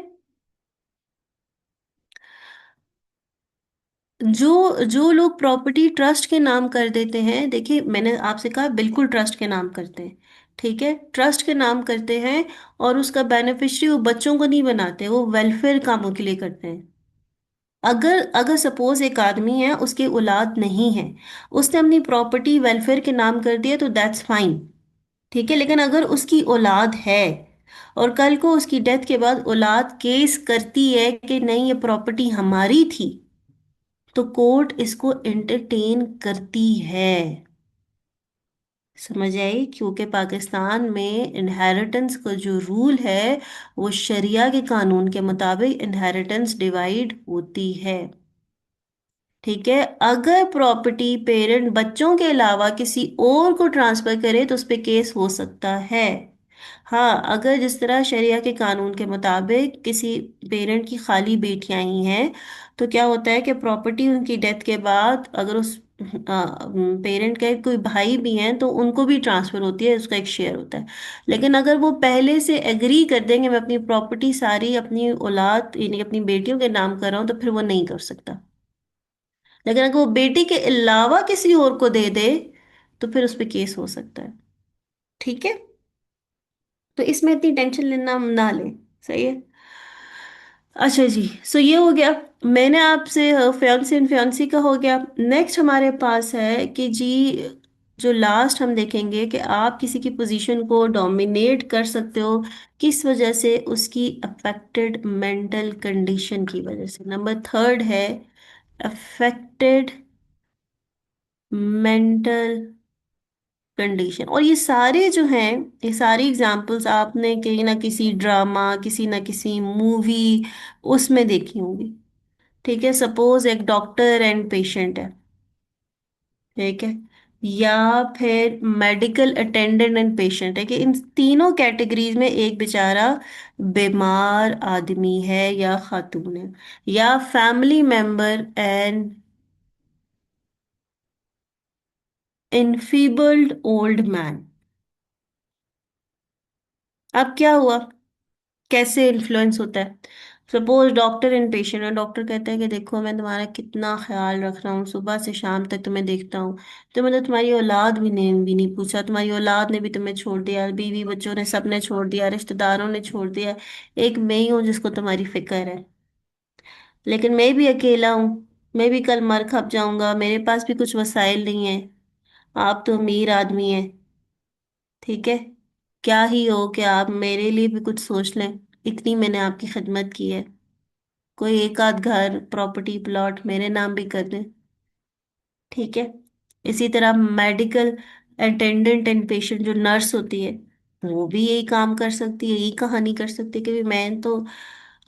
जो जो लोग प्रॉपर्टी ट्रस्ट के नाम कर देते हैं, देखिए मैंने आपसे कहा बिल्कुल ट्रस्ट के नाम करते हैं, ठीक है, ट्रस्ट के नाम करते हैं, और उसका बेनिफिशियरी वो बच्चों को नहीं बनाते, वो वेलफेयर कामों के लिए करते हैं। अगर अगर सपोज एक आदमी है, उसकी औलाद नहीं है, उसने अपनी प्रॉपर्टी वेलफेयर के नाम कर दिया, तो दैट्स फाइन, ठीक है, लेकिन अगर उसकी औलाद है और कल को उसकी डेथ के बाद औलाद केस करती है कि नहीं ये प्रॉपर्टी हमारी थी, तो कोर्ट इसको एंटरटेन करती है। समझ आई, क्योंकि पाकिस्तान में इनहेरिटेंस का जो रूल है वो शरिया के कानून के मुताबिक इनहेरिटेंस डिवाइड होती है। ठीक है, अगर प्रॉपर्टी पेरेंट बच्चों के अलावा किसी और को ट्रांसफर करे तो उस पे केस हो सकता है। हाँ, अगर जिस तरह शरिया के कानून के मुताबिक किसी पेरेंट की खाली बेटियां ही हैं, तो क्या होता है कि प्रॉपर्टी उनकी डेथ के बाद अगर उस पेरेंट के कोई भाई भी हैं तो उनको भी ट्रांसफर होती है, उसका एक शेयर होता है। लेकिन अगर वो पहले से एग्री कर देंगे मैं अपनी प्रॉपर्टी सारी अपनी औलाद यानी अपनी बेटियों के नाम कर रहा हूँ, तो फिर वो नहीं कर सकता। लेकिन अगर वो बेटी के अलावा किसी और को दे दे, तो फिर उस पर केस हो सकता है। ठीक है, तो इसमें इतनी टेंशन लेना ना ले, सही है। अच्छा जी, सो ये हो गया, मैंने आपसे फियांसे एंड फियांसी का हो गया। नेक्स्ट हमारे पास है कि जी, जो लास्ट हम देखेंगे कि आप किसी की पोजीशन को डोमिनेट कर सकते हो किस वजह से, उसकी अफेक्टेड मेंटल कंडीशन की वजह से। नंबर थर्ड है अफेक्टेड मेंटल कंडीशन। और ये सारे जो हैं, ये सारी एग्जांपल्स आपने कहीं ना किसी ड्रामा, किसी ना किसी मूवी उसमें देखी होंगी। ठीक है, सपोज एक डॉक्टर एंड पेशेंट है, ठीक है, या फिर मेडिकल अटेंडेंट एंड पेशेंट है, कि इन तीनों कैटेगरीज में एक बेचारा बीमार आदमी है या खातून है, या family member and enfeebled old man. अब क्या हुआ, कैसे इन्फ्लुएंस होता है? सपोज डॉक्टर एंड पेशेंट है, डॉक्टर कहता है कि देखो मैं तुम्हारा कितना ख्याल रख रहा हूँ, सुबह से शाम तक तुम्हें देखता हूँ, तो मतलब तुम्हारी औलाद भी नहीं पूछा, तुम्हारी औलाद ने भी तुम्हें छोड़ दिया, बीवी बच्चों ने सबने छोड़ दिया, रिश्तेदारों ने छोड़ दिया, एक मैं ही हूँ जिसको तुम्हारी फिक्र है। लेकिन मैं भी अकेला हूँ, मैं भी कल मर खप जाऊंगा, मेरे पास भी कुछ वसाइल नहीं है, आप तो अमीर आदमी हैं, ठीक है, क्या ही हो कि आप मेरे लिए भी कुछ सोच लें, इतनी मैंने आपकी खिदमत की है, कोई एक आध घर प्रॉपर्टी प्लॉट मेरे नाम भी कर दें। ठीक है, इसी तरह मेडिकल अटेंडेंट एंड पेशेंट, जो नर्स होती है, वो भी यही काम कर सकती है, यही कहानी कर सकती है कि भी मैं तो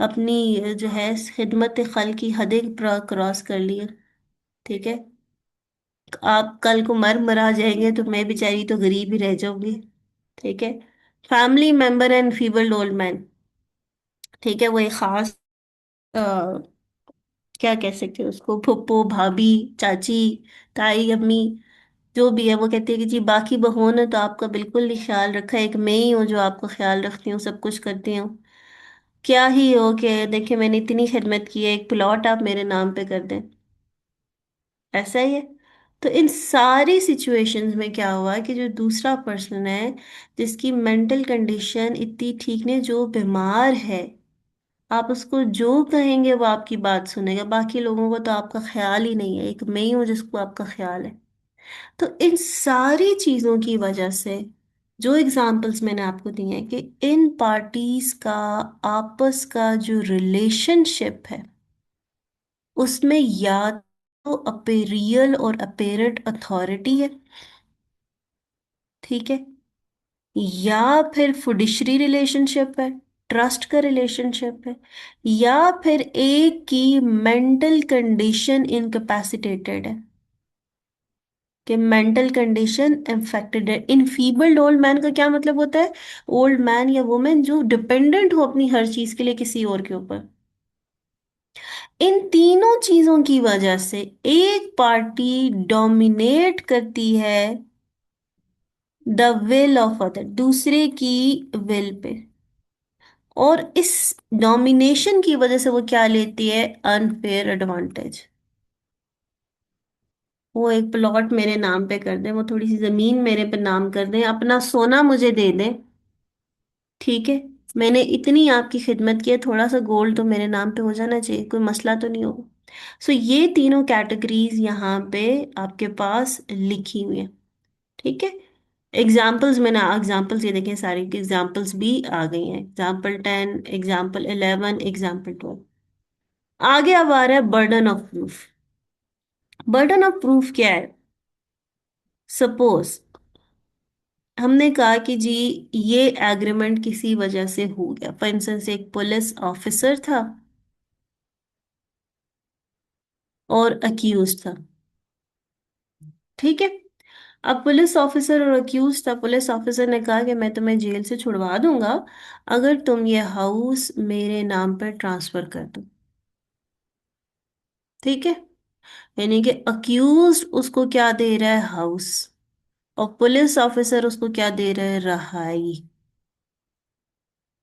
अपनी जो है खिदमत खल की हदें क्रॉस कर ली है। ठीक है, आप कल को मर मरा जाएंगे तो मैं बेचारी तो गरीब ही रह जाऊंगी। ठीक है, family member and feeble old man, ठीक है, वो एक खास क्या कह सकते हैं उसको, फुप्पो भाभी चाची ताई अम्मी जो भी है, वो कहती है कि जी बाकी बहुओं ने तो आपका बिल्कुल नहीं ख्याल रखा, एक मैं ही हूँ जो आपका ख्याल रखती हूँ, सब कुछ करती हूँ, क्या ही हो कि देखिए मैंने इतनी खिदमत की है, एक प्लॉट आप मेरे नाम पे कर दें। ऐसा ही है। तो इन सारी सिचुएशंस में क्या हुआ कि जो दूसरा पर्सन है, जिसकी मेंटल कंडीशन इतनी ठीक नहीं, जो बीमार है, आप उसको जो कहेंगे वो आपकी बात सुनेगा, बाकी लोगों को तो आपका ख्याल ही नहीं है, एक मैं ही हूँ जिसको आपका ख्याल है। तो इन सारी चीजों की वजह से, जो एग्जाम्पल्स मैंने आपको दिए हैं, कि इन पार्टीज का आपस का जो रिलेशनशिप है, उसमें या तो अपेरियल और अपेरेंट अथॉरिटी है, ठीक है, या फिर फिडुशियरी रिलेशनशिप है, ट्रस्ट का रिलेशनशिप है, या फिर एक की मेंटल कंडीशन इनकैपेसिटेटेड है, कि मेंटल कंडीशन इन्फेक्टेड है। इनफीबल्ड ओल्ड मैन का क्या मतलब होता है? ओल्ड मैन या वुमेन जो डिपेंडेंट हो अपनी हर चीज के लिए किसी और के ऊपर। इन तीनों चीजों की वजह से एक पार्टी डोमिनेट करती है द विल ऑफ अदर, दूसरे की विल पे, और इस डोमिनेशन की वजह से वो क्या लेती है? Unfair advantage. वो एक प्लॉट मेरे नाम पे कर दें, वो थोड़ी सी जमीन मेरे पे नाम कर दें, अपना सोना मुझे दे दें, ठीक है, मैंने इतनी आपकी खिदमत की है, थोड़ा सा गोल्ड तो मेरे नाम पे हो जाना चाहिए, कोई मसला तो नहीं होगा। सो ये तीनों कैटेगरीज यहाँ पे आपके पास लिखी हुई है। ठीक है, एग्जाम्पल्स मैंने एग्जाम्पल्स ये देखें, सारी एग्जाम्पल्स भी आ गई हैं, एग्जाम्पल 10, एग्जाम्पल 11, एग्जाम्पल 12। आगे अब आ रहा है burden of proof. Burden of proof क्या है? सपोज हमने कहा कि जी ये एग्रीमेंट किसी वजह से हो गया, फॉर इंस्टेंस एक पुलिस ऑफिसर था और अक्यूज था, ठीक है, अब पुलिस ऑफिसर और अक्यूज था, पुलिस ऑफिसर ने कहा कि मैं तुम्हें जेल से छुड़वा दूंगा अगर तुम ये हाउस मेरे नाम पर ट्रांसफर कर दो। ठीक है, यानी कि अक्यूज उसको क्या दे रहा है? हाउस। और पुलिस ऑफिसर उसको क्या दे रहा है? रहाई।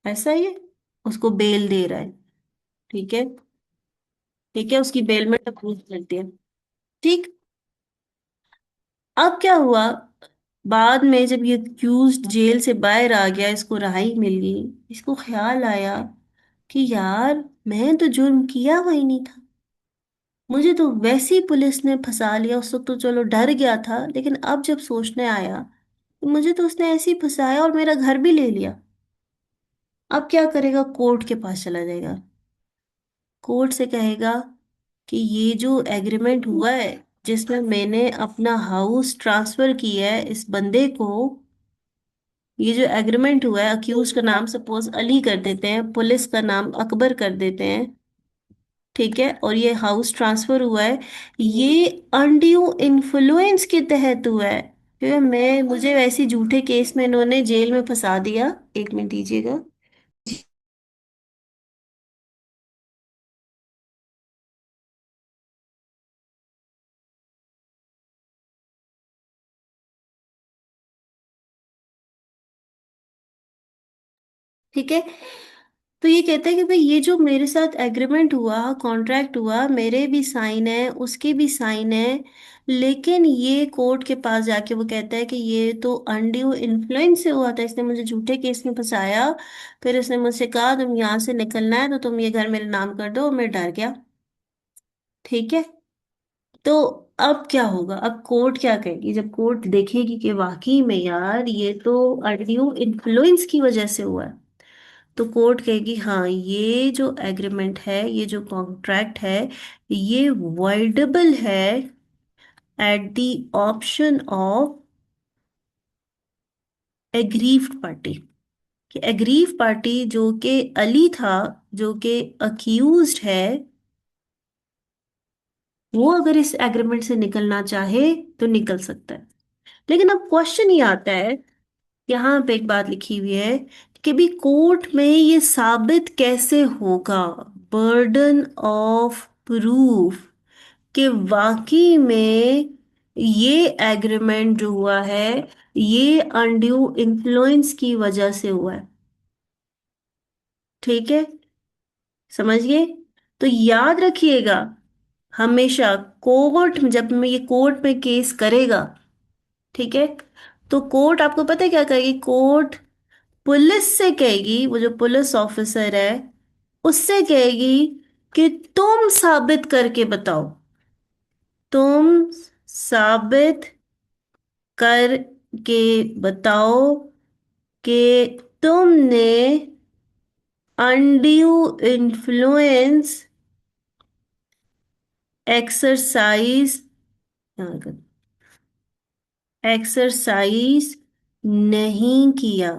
ऐसा ही है, उसको बेल दे रहा है। ठीक है, ठीक है, उसकी बेल में अप्रूव कर दिया। ठीक, अब क्या हुआ, बाद में जब ये अक्यूज जेल से बाहर आ गया, इसको रिहाई मिल गई, इसको ख्याल आया कि यार मैं तो जुर्म किया हुआ ही नहीं था, मुझे तो वैसी पुलिस ने फंसा लिया, उस वक्त तो चलो डर गया था, लेकिन अब जब सोचने आया तो मुझे तो उसने ऐसे ही फंसाया और मेरा घर भी ले लिया। अब क्या करेगा? कोर्ट के पास चला जाएगा, कोर्ट से कहेगा कि ये जो एग्रीमेंट हुआ है, जिसमें मैंने अपना हाउस ट्रांसफर किया है इस बंदे को। ये जो एग्रीमेंट हुआ है, अक्यूज का नाम सपोज अली कर देते हैं, पुलिस का नाम अकबर कर देते हैं, ठीक है, और ये हाउस ट्रांसफर हुआ है, ये अनड्यू इन्फ्लुएंस के तहत हुआ है। क्योंकि मैं मुझे वैसे झूठे केस में इन्होंने जेल में फंसा दिया। एक मिनट दीजिएगा। ठीक है, तो ये कहता है कि भाई ये जो मेरे साथ एग्रीमेंट हुआ, कॉन्ट्रैक्ट हुआ, मेरे भी साइन है, उसके भी साइन है, लेकिन ये कोर्ट के पास जाके वो कहता है कि ये तो अनड्यू इन्फ्लुएंस से हुआ था, इसने मुझे झूठे केस में फंसाया। फिर उसने मुझसे कहा तुम यहाँ से निकलना है तो तुम ये घर मेरे नाम कर दो, और मैं डर गया। ठीक है, तो अब क्या होगा? अब कोर्ट क्या कहेगी? जब कोर्ट देखेगी कि वाकई में यार ये तो अनड्यू इन्फ्लुएंस की वजह से हुआ है, तो कोर्ट कहेगी हाँ ये जो एग्रीमेंट है, ये जो कॉन्ट्रैक्ट है, ये वॉइडेबल है at the option of aggrieved party. कि एग्रीव पार्टी जो कि अली था, जो कि अक्यूज्ड है, वो अगर इस एग्रीमेंट से निकलना चाहे तो निकल सकता है। लेकिन अब क्वेश्चन ये आता है, यहाँ पे एक बात लिखी हुई है कि भी कोर्ट में ये साबित कैसे होगा, बर्डन ऑफ प्रूफ, कि वाकई में ये एग्रीमेंट जो हुआ है ये अनड्यू इन्फ्लुएंस की वजह से हुआ है। ठीक है, समझ गए? तो याद रखिएगा हमेशा, कोर्ट जब में ये कोर्ट में केस करेगा, ठीक है, तो कोर्ट आपको पता है क्या कहेगी? कोर्ट पुलिस से कहेगी, वो जो पुलिस ऑफिसर है उससे कहेगी कि तुम साबित करके बताओ, तुम साबित करके बताओ कि तुमने अनड्यू इन्फ्लुएंस एक्सरसाइज एक्सरसाइज नहीं किया।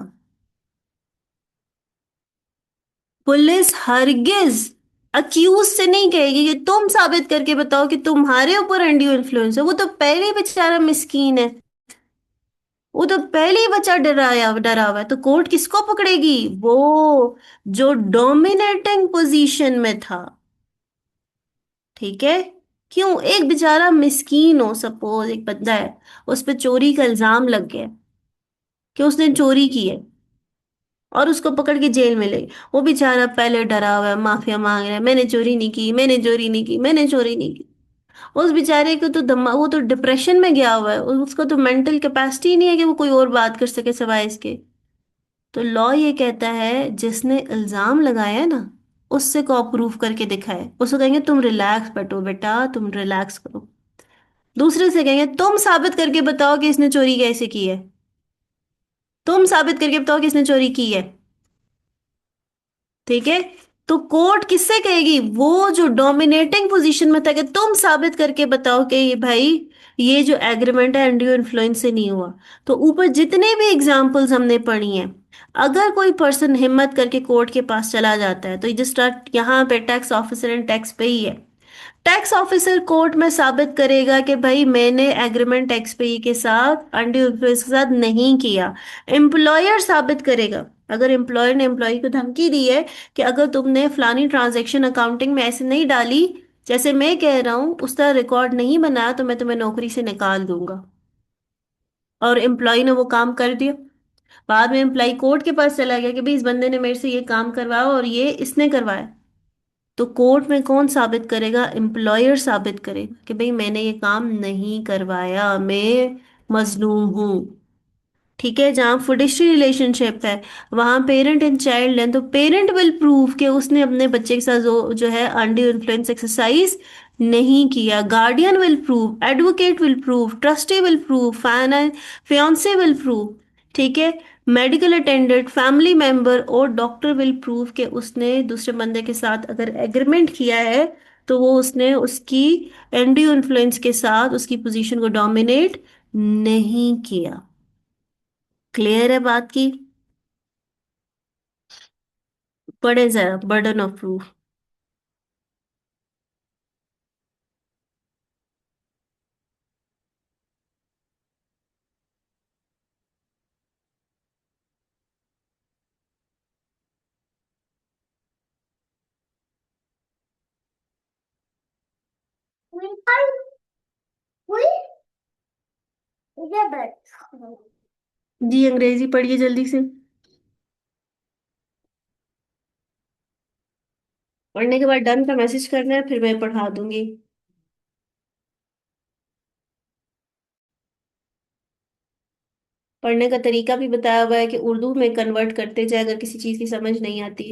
पुलिस हरगिज अक्यूज से नहीं कहेगी कि तुम साबित करके बताओ कि तुम्हारे ऊपर अनड्यू इन्फ्लुएंस है। वो तो पहले ही बेचारा मिस्कीन है, वो तो पहले ही बच्चा डराया डरा हुआ है। तो कोर्ट किसको पकड़ेगी? वो जो डोमिनेटिंग पोजीशन में था। ठीक है, क्यों? एक बेचारा मिस्कीन हो, सपोज एक बंदा है, उस पे चोरी का इल्जाम लग गया कि उसने चोरी की है, और उसको पकड़ के जेल में ले, वो बेचारा पहले डरा हुआ है, माफिया मांग रहा है, मैंने चोरी नहीं की, मैंने चोरी नहीं की, मैंने चोरी नहीं की। उस बेचारे को तो वो तो डिप्रेशन में गया हुआ है, उसको तो मेंटल कैपेसिटी नहीं है कि वो कोई और बात कर सके सिवाय इसके। तो लॉ ये कहता है जिसने इल्जाम लगाया है ना, उससे को प्रूफ करके दिखाए, उसको कहेंगे तुम रिलैक्स बैठो बेटा, तुम रिलैक्स करो। दूसरे से कहेंगे तुम साबित करके बताओ कि इसने चोरी कैसे की है, तुम साबित करके बताओ कि इसने चोरी की है। ठीक है, तो कोर्ट किससे कहेगी? वो जो डोमिनेटिंग पोजीशन में था कि तुम साबित करके बताओ कि ये भाई ये जो एग्रीमेंट है अनड्यू इन्फ्लुएंस से नहीं हुआ। तो ऊपर जितने भी एग्जाम्पल्स हमने पढ़ी हैं, अगर कोई पर्सन हिम्मत करके कोर्ट के पास चला जाता है, तो ये जस्ट यहाँ पे टैक्स ऑफिसर एंड टैक्स पे ही है। टैक्स ऑफिसर कोर्ट में साबित करेगा कि भाई मैंने एग्रीमेंट टैक्स पेई के साथ अनड्यू इन्फ्लुएंस के साथ नहीं किया। एम्प्लॉयर साबित करेगा, अगर एम्प्लॉयर ने एम्प्लॉय को धमकी दी है कि अगर तुमने फलानी ट्रांजैक्शन अकाउंटिंग में ऐसे नहीं डाली जैसे मैं कह रहा हूं, उस तरह रिकॉर्ड नहीं बनाया, तो मैं तुम्हें नौकरी से निकाल दूंगा, और एम्प्लॉय ने वो काम कर दिया। बाद में एम्प्लॉय कोर्ट के पास चला गया कि भाई इस बंदे ने मेरे से ये काम करवाया और ये इसने करवाया, तो कोर्ट में कौन साबित करेगा? एम्प्लॉयर साबित करेगा कि भाई मैंने ये काम नहीं करवाया, मैं मजलूम हूं। ठीक है, जहाँ फिडेस्ट्री रिलेशनशिप है, वहां पेरेंट एंड चाइल्ड है, तो पेरेंट विल प्रूव कि उसने अपने बच्चे के साथ जो है अनड्यू इन्फ्लुएंस एक्सरसाइज नहीं किया। Guardian will prove, advocate will prove, trustee will prove, fiance will prove. ठीक है, मेडिकल अटेंडेंट, फैमिली मेंबर और डॉक्टर विल प्रूव कि उसने दूसरे बंदे के साथ अगर एग्रीमेंट किया है तो वो उसने उसकी एंडी इन्फ्लुएंस के साथ उसकी पोजीशन को डोमिनेट नहीं किया। क्लियर है बात की? पढ़े जरा बर्डन ऑफ प्रूफ। जी अंग्रेजी पढ़िए जल्दी से। पढ़ने के बाद डन का मैसेज करना है, फिर मैं पढ़ा दूंगी। पढ़ने का तरीका भी बताया हुआ है कि उर्दू में कन्वर्ट करते जाए अगर किसी चीज की समझ नहीं आती।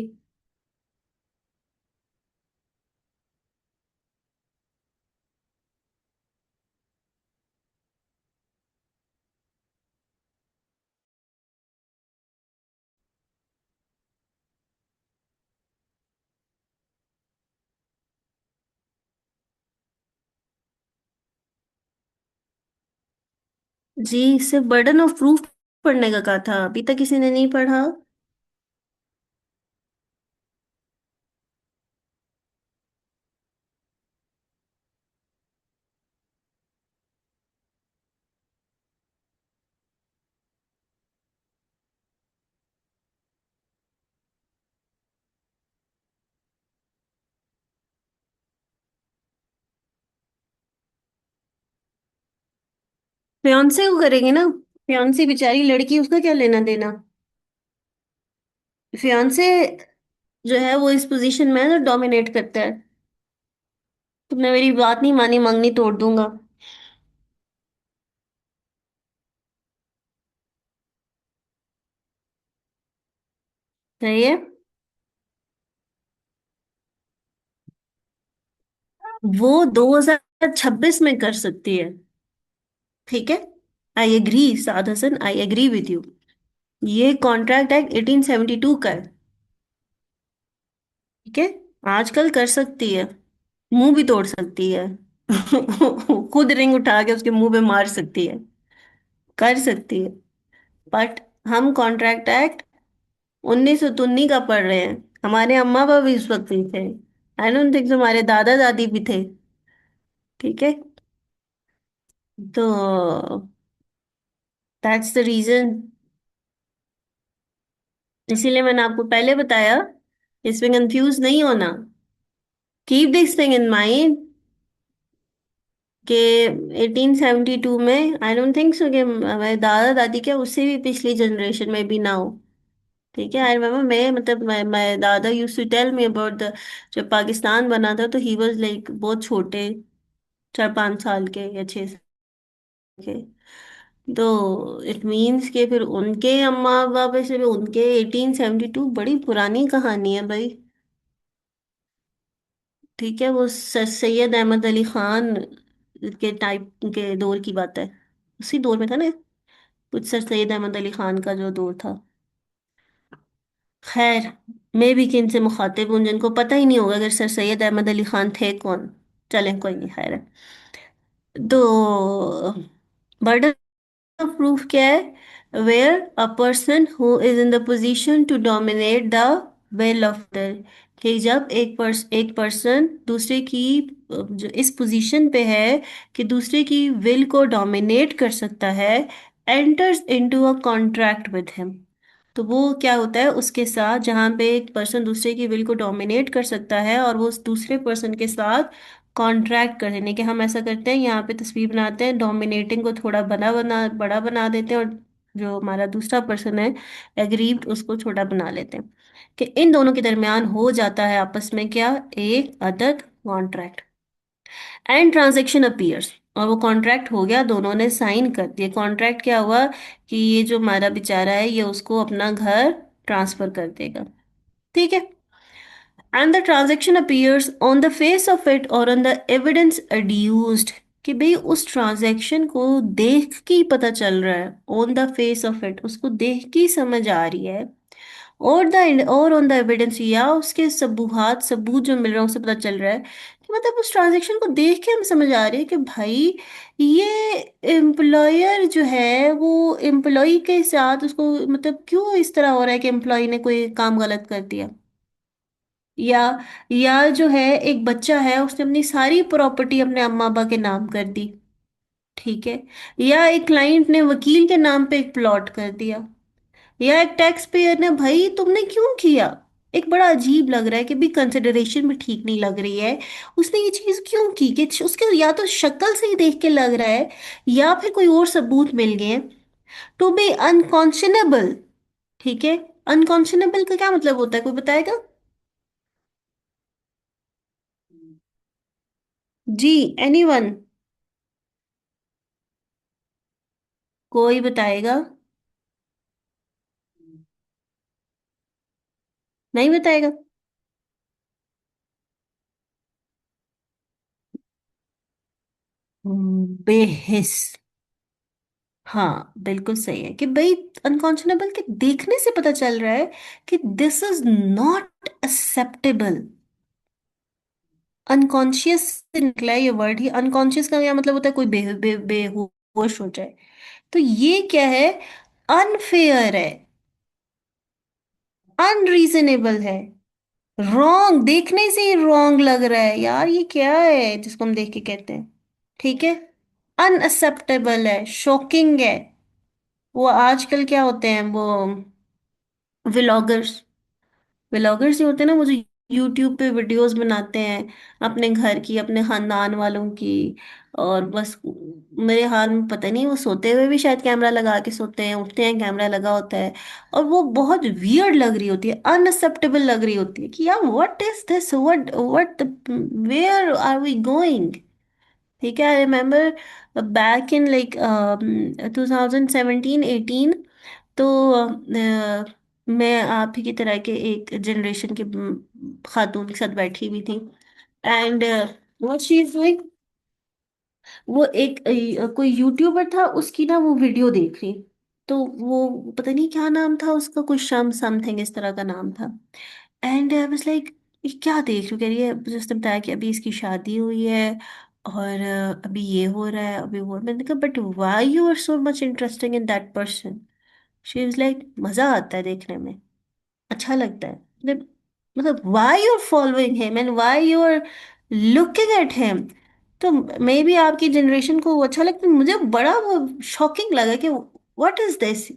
जी सिर्फ बर्डन ऑफ प्रूफ पढ़ने का कहा था, अभी तक किसी ने नहीं पढ़ा। फियांसे को करेंगे ना, फियांसे बेचारी लड़की, उसका क्या लेना देना। फियांसे जो है वो इस पोजीशन में है जो डोमिनेट करता है। तुमने मेरी बात नहीं मानी, मंगनी तोड़ दूंगा। सही है। वो 2026 में कर सकती है। ठीक है। I agree Saad Hasan, I agree with you. ये कॉन्ट्रैक्ट एक्ट 1872 का है। ठीक है। आजकल कर सकती है, मुंह भी तोड़ सकती है। खुद रिंग उठा के उसके मुंह पे मार सकती है, कर सकती है। बट हम कॉन्ट्रैक्ट एक्ट 1919 का पढ़ रहे हैं। हमारे अम्मा बाबा भी उस वक्त नहीं थे। आई डोंट थिंक हमारे दादा दादी भी थे। ठीक है। तो दैट्स द रीजन। इसीलिए मैंने आपको पहले बताया, इसमें कंफ्यूज नहीं होना। Keep this thing in mind कि 1872 में आई डोंट थिंक सो कि हमारे दादा दादी क्या, उससे भी पिछली जनरेशन में भी ना हो। ठीक है। आई रिमेम्बर, मैं मतलब my dada used to tell me about the, जब पाकिस्तान बना था तो ही वाज लाइक बहुत छोटे, 4-5 साल के या 6 साल के। तो इट मीन्स कि फिर उनके अम्मा बाबा से भी उनके 1872 बड़ी पुरानी कहानी है भाई। ठीक है। वो सर सैयद अहमद अली खान के टाइप के दौर की बात है। उसी दौर में था ना कुछ, सर सैयद अहमद अली खान का जो दौर था। खैर, मैं भी किन से मुखातिब हूँ जिनको पता ही नहीं होगा अगर सर सैयद अहमद अली खान थे कौन। चलें कोई नहीं, खैर है। तो बर्डन ऑफ प्रूफ क्या है? Where a person who is in the position to dominate the will of other. कि जब एक पर्सन दूसरे की जो इस पोजीशन पे है कि दूसरे की विल को डोमिनेट कर सकता है, enters into a contract with him. तो वो क्या होता है उसके साथ, जहाँ पे एक पर्सन दूसरे की विल को डोमिनेट कर सकता है और वो उस दूसरे पर्सन के साथ कॉन्ट्रैक्ट कर देने के, हम ऐसा करते हैं यहाँ पे तस्वीर बनाते हैं, डोमिनेटिंग को थोड़ा बड़ा बना देते हैं और जो हमारा दूसरा पर्सन है एग्रीव्ड उसको छोटा बना लेते हैं। कि इन दोनों के दरमियान हो जाता है आपस में क्या, एक अदद कॉन्ट्रैक्ट। एंड ट्रांजेक्शन अपीयर्स, और वो कॉन्ट्रैक्ट हो गया, दोनों ने साइन कर दिया। कॉन्ट्रैक्ट क्या हुआ कि ये जो हमारा बेचारा है ये उसको अपना घर ट्रांसफर कर देगा। ठीक है। And the transaction appears on the face of it और ऑन द एविडेंस एड्यूस्ड। कि भाई उस ट्रांजैक्शन को देख के ही पता चल रहा है, on the face of it उसको देख के ही समझ आ रही है। और ऑन द एविडेंस, या उसके सबूत जो मिल रहा है उससे पता चल रहा है मतलब उस ट्रांजेक्शन को देख के हम समझ आ रही है कि भाई ये एम्प्लॉयर जो है वो एम्प्लॉय के साथ उसको मतलब क्यों इस तरह हो रहा है कि एम्प्लॉय ने कोई काम गलत कर दिया, या या जो है एक बच्चा है उसने अपनी सारी प्रॉपर्टी अपने अम्मा अब्बा के नाम कर दी, ठीक है, या एक क्लाइंट ने वकील के नाम पे एक प्लॉट कर दिया, या एक टैक्स पेयर ने, भाई तुमने क्यों किया। एक बड़ा अजीब लग रहा है कि भी कंसिडरेशन भी ठीक नहीं लग रही है। उसने ये चीज क्यों की कि उसके या तो शक्ल से ही देख के लग रहा है या फिर कोई और सबूत मिल गए टू बी अनकॉन्शनेबल। ठीक है, अनकॉन्शनेबल का क्या मतलब होता है, कोई बताएगा? जी, एनीवन, कोई बताएगा? नहीं बताएगा? बेहिस। हाँ बिल्कुल सही है कि भाई अनकॉन्शनेबल के देखने से पता चल रहा है कि this is not acceptable. Unconscious से निकला है ये वर्ड ही। अनकॉन्शियस का क्या मतलब होता है, कोई बेहोश हो जाए। तो ये क्या है, अनफेयर है, अनरीजनेबल है, रॉन्ग, देखने से ही रॉन्ग लग रहा है यार, ये क्या है जिसको हम देख के कहते हैं। ठीक है, अनएक्सेप्टेबल है, शॉकिंग है। वो आजकल क्या होते हैं वो व्लॉगर्स, व्लॉगर्स ही होते हैं ना, वो जो यूट्यूब पे वीडियोस बनाते हैं अपने घर की, अपने खानदान वालों की, और बस मेरे हाल में पता नहीं वो सोते हुए भी शायद कैमरा लगा के सोते हैं, उठते हैं कैमरा लगा होता है, और वो बहुत वियर्ड लग रही होती है, अनअक्सेप्टेबल लग रही होती है कि यार what is this, what where are we going. ठीक है, I remember back in like 2017-18, तो मैं आप ही की तरह के एक जनरेशन के खातून के साथ बैठी हुई थी, and what she is doing, वो एक कोई यूट्यूबर था, उसकी ना वो वीडियो देख रही, तो वो पता नहीं क्या नाम था उसका, कुछ शम समथिंग इस तरह का नाम था, एंड आई वाज लाइक ये क्या देख रही हूँ, कह रही है मुझे उसने बताया कि अभी इसकी शादी हुई है और अभी ये हो रहा है, अभी वो, मैंने कहा but why you are so much interesting in that person. She is like मजा आता है देखने में, अच्छा लगता है, मतलब why you are following him and why you are looking at him. तो मे बी आपकी जनरेशन को वो अच्छा लगता है, मुझे बड़ा वो शॉकिंग लगा कि व्हाट इज दिस।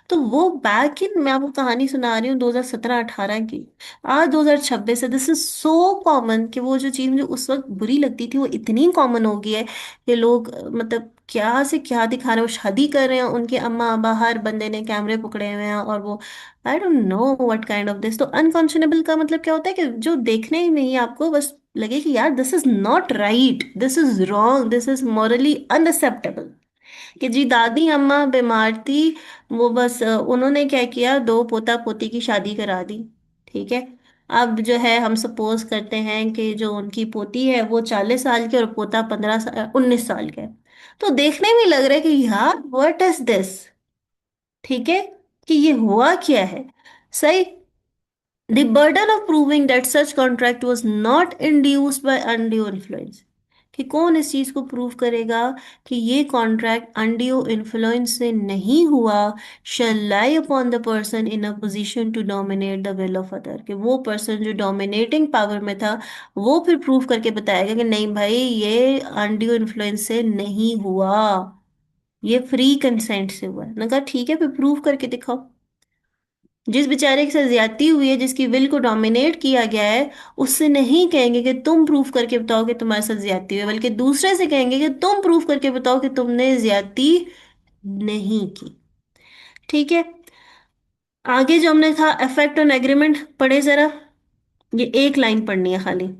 तो वो बैक इन, मैं आपको कहानी सुना रही हूँ 2017-18 की, आज 2026 है, दिस इज सो कॉमन कि वो जो चीज़ मुझे उस वक्त बुरी लगती थी वो इतनी कॉमन हो गई है कि लोग मतलब क्या से क्या दिखा रहे हैं, वो शादी कर रहे हैं, उनके अम्मा अब्बा हर बंदे ने कैमरे पकड़े हुए हैं, और वो I don't know what kind of this. तो अनकॉन्शनेबल का मतलब क्या होता है कि जो देखने में ही आपको बस लगे कि यार this is not right, this is wrong, this is morally unacceptable. कि जी दादी अम्मा बीमार थी, वो बस उन्होंने क्या किया, दो पोता पोती की शादी करा दी। ठीक है, अब जो है हम सपोज करते हैं कि जो उनकी पोती है वो 40 साल की और पोता 19 साल का है, तो देखने में लग रहा है कि यार व्हाट इज दिस। ठीक है, कि ये हुआ क्या है, सही। The burden of proving that such contract was not induced by undue influence, कि कौन इस चीज को प्रूव करेगा कि ये कॉन्ट्रैक्ट अनड्यू इन्फ्लुएंस से नहीं हुआ, shall lie upon the person in a position to dominate the will of other, कि वो पर्सन जो डोमिनेटिंग पावर में था वो फिर प्रूव करके बताएगा कि नहीं भाई ये अनड्यू इन्फ्लुएंस से नहीं हुआ, ये फ्री कंसेंट से हुआ है। मैंने कहा ठीक है, फिर प्रूव करके दिखाओ। जिस बेचारे के साथ ज्यादती हुई है, जिसकी विल को डोमिनेट किया गया है, उससे नहीं कहेंगे कि तुम प्रूफ करके बताओ कि तुम्हारे साथ ज्यादती हुई है, बल्कि दूसरे से कहेंगे कि तुम प्रूफ करके बताओ कि तुमने ज्यादती नहीं की। ठीक है, आगे जो हमने था इफेक्ट ऑन एग्रीमेंट, पढ़े जरा, ये एक लाइन पढ़नी है खाली।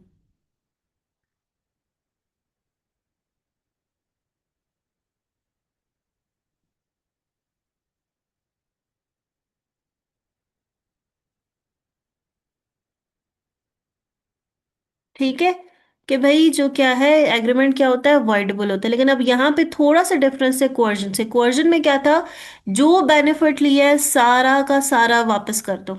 ठीक है, कि भाई जो क्या है, एग्रीमेंट क्या होता है, वॉइडेबल होता है, लेकिन अब यहाँ पे थोड़ा सा डिफरेंस है कोर्जन से। कोर्जन में क्या था, जो बेनिफिट लिया है सारा का सारा वापस कर दो,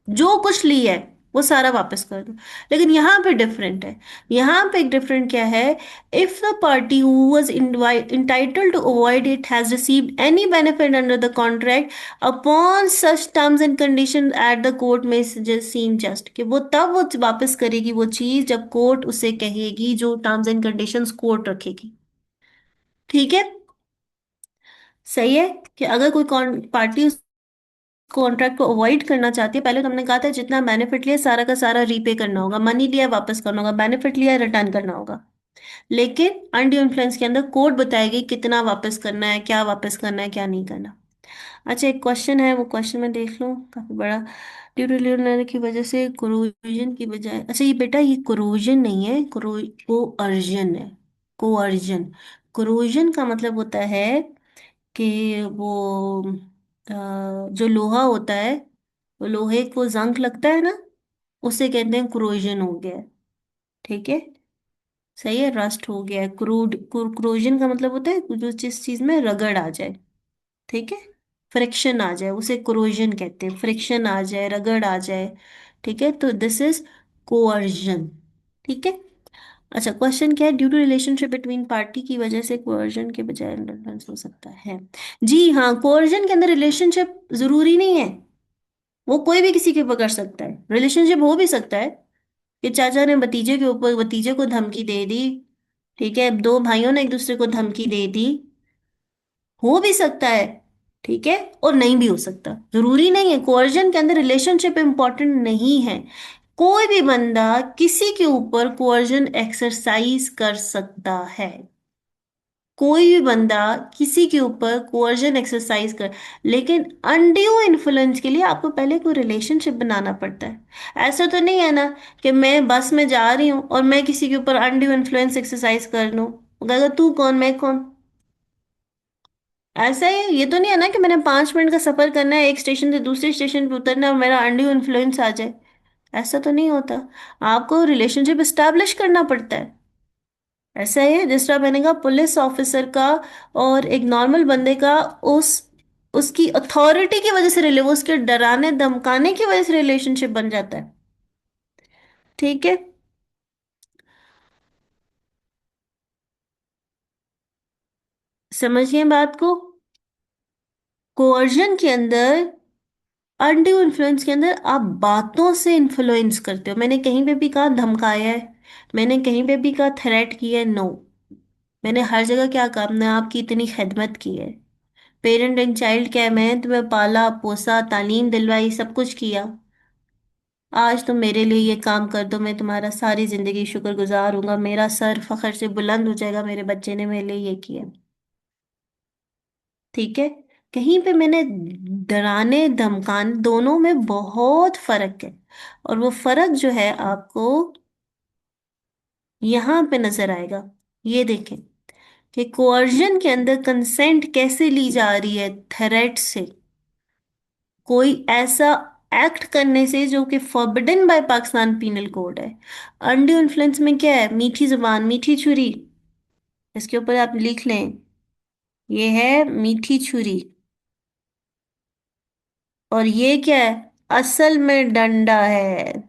जो कुछ लिया है वो सारा वापस कर दो। लेकिन यहाँ पे डिफरेंट है। यहाँ पे एक डिफरेंट क्या है, if the party who was entitled to avoid it has received any benefit under the contract upon such terms and conditions at the court may just seem just, कि वो तब वो वापस करेगी वो चीज जब कोर्ट उसे कहेगी, जो टर्म्स एंड कंडीशंस कोर्ट रखेगी। ठीक है, सही है। कि अगर कोई पार्टी कॉन्ट्रैक्ट को अवॉइड करना चाहती है, पहले तो हमने कहा था जितना बेनिफिट लिया सारा का सारा रीपे करना होगा, मनी लिया वापस करना होगा, बेनिफिट लिया रिटर्न करना होगा। लेकिन अनड्यू इन्फ्लुएंस के अंदर कोर्ट बताएगी कितना वापस करना है, क्या वापस करना है, क्या नहीं करना। अच्छा, एक क्वेश्चन है, वो क्वेश्चन में देख लूँ, काफी बड़ा। ड्यूरेलिटी की वजह से कोरोजन की बजाय, अच्छा ये बेटा ये कोरोजन नहीं है, कोअर्जन है। कोअर्जन, कोरोजन का मतलब होता है कि वो जो लोहा होता है, वो लोहे को जंग लगता है ना, उसे कहते हैं क्रोजन हो गया है। ठीक है, सही है, रस्ट हो गया है। क्रोजन का मतलब होता है जो जिस चीज में रगड़ आ जाए, ठीक है, फ्रिक्शन आ जाए, उसे क्रोजन कहते हैं। फ्रिक्शन आ जाए, रगड़ आ जाए, ठीक है, तो दिस इज कोअर्जन। ठीक है। अच्छा, क्वेश्चन क्या है, due to relationship between party की वजह से कोअर्जन के बजाय इंटरफेरेंस हो सकता है। जी हाँ, कोअर्जन के अंदर रिलेशनशिप जरूरी नहीं है, वो कोई भी किसी के ऊपर कर सकता है। रिलेशनशिप हो भी सकता है कि चाचा ने भतीजे के ऊपर, भतीजे को धमकी दे दी, ठीक है, दो भाइयों ने एक दूसरे को धमकी दे दी, हो भी सकता है, ठीक है, और नहीं भी हो सकता, जरूरी नहीं है। कोअर्जन के अंदर रिलेशनशिप इंपॉर्टेंट नहीं है। कोई भी बंदा किसी के ऊपर कोअर्जन एक्सरसाइज कर सकता है। कोई भी बंदा किसी के ऊपर कोअर्जन एक्सरसाइज कर, लेकिन अनड्यू इन्फ्लुएंस के लिए आपको पहले कोई रिलेशनशिप बनाना पड़ता है। ऐसा तो नहीं है ना कि मैं बस में जा रही हूँ और मैं किसी के ऊपर अनड्यू इन्फ्लुएंस एक्सरसाइज कर लूँ, अगर तू कौन मैं कौन। ऐसा है, ये तो नहीं है ना कि मैंने 5 मिनट का सफर करना है, एक स्टेशन से दूसरे स्टेशन पे उतरना है और मेरा अनड्यू इन्फ्लुएंस आ जाए। ऐसा तो नहीं होता। आपको रिलेशनशिप एस्टैब्लिश करना पड़ता है। ऐसा है, जिस तरह मैंने कहा पुलिस ऑफिसर का और एक नॉर्मल बंदे का, उस उसकी अथॉरिटी की वजह से वो उसके डराने धमकाने की वजह से रिलेशनशिप बन जाता है। ठीक है, समझिए बात को। कोअर्जन के अंदर, अनड्यू इन्फ्लुएंस के अंदर आप बातों से इन्फ्लुएंस करते हो। मैंने कहीं पे भी कहा धमकाया है, मैंने कहीं पे भी कहा थ्रेट किया है, नो। मैंने हर जगह क्या कहा, हमने आपकी इतनी खिदमत की है, पेरेंट एंड चाइल्ड क्या है, मैंने तुम्हें पाला पोसा, तालीम दिलवाई, सब कुछ किया, आज तुम मेरे लिए ये काम कर दो, मैं तुम्हारा सारी जिंदगी शुक्रगुजार हूंगा, मेरा सर फख्र से बुलंद हो जाएगा, मेरे बच्चे ने मेरे लिए ये किया। ठीक है, कहीं पे मैंने डराने धमकाने, दोनों में बहुत फर्क है। और वो फर्क जो है आपको यहाँ पे नजर आएगा। ये देखें कि कोअर्जन के अंदर कंसेंट कैसे ली जा रही है, थ्रेट से, कोई ऐसा एक्ट करने से जो कि forbidden by Pakistan penal code है। अनड्यू इन्फ्लुएंस में क्या है, मीठी जुबान मीठी छुरी, इसके ऊपर आप लिख लें, ये है मीठी छुरी। और ये क्या है, असल में डंडा है।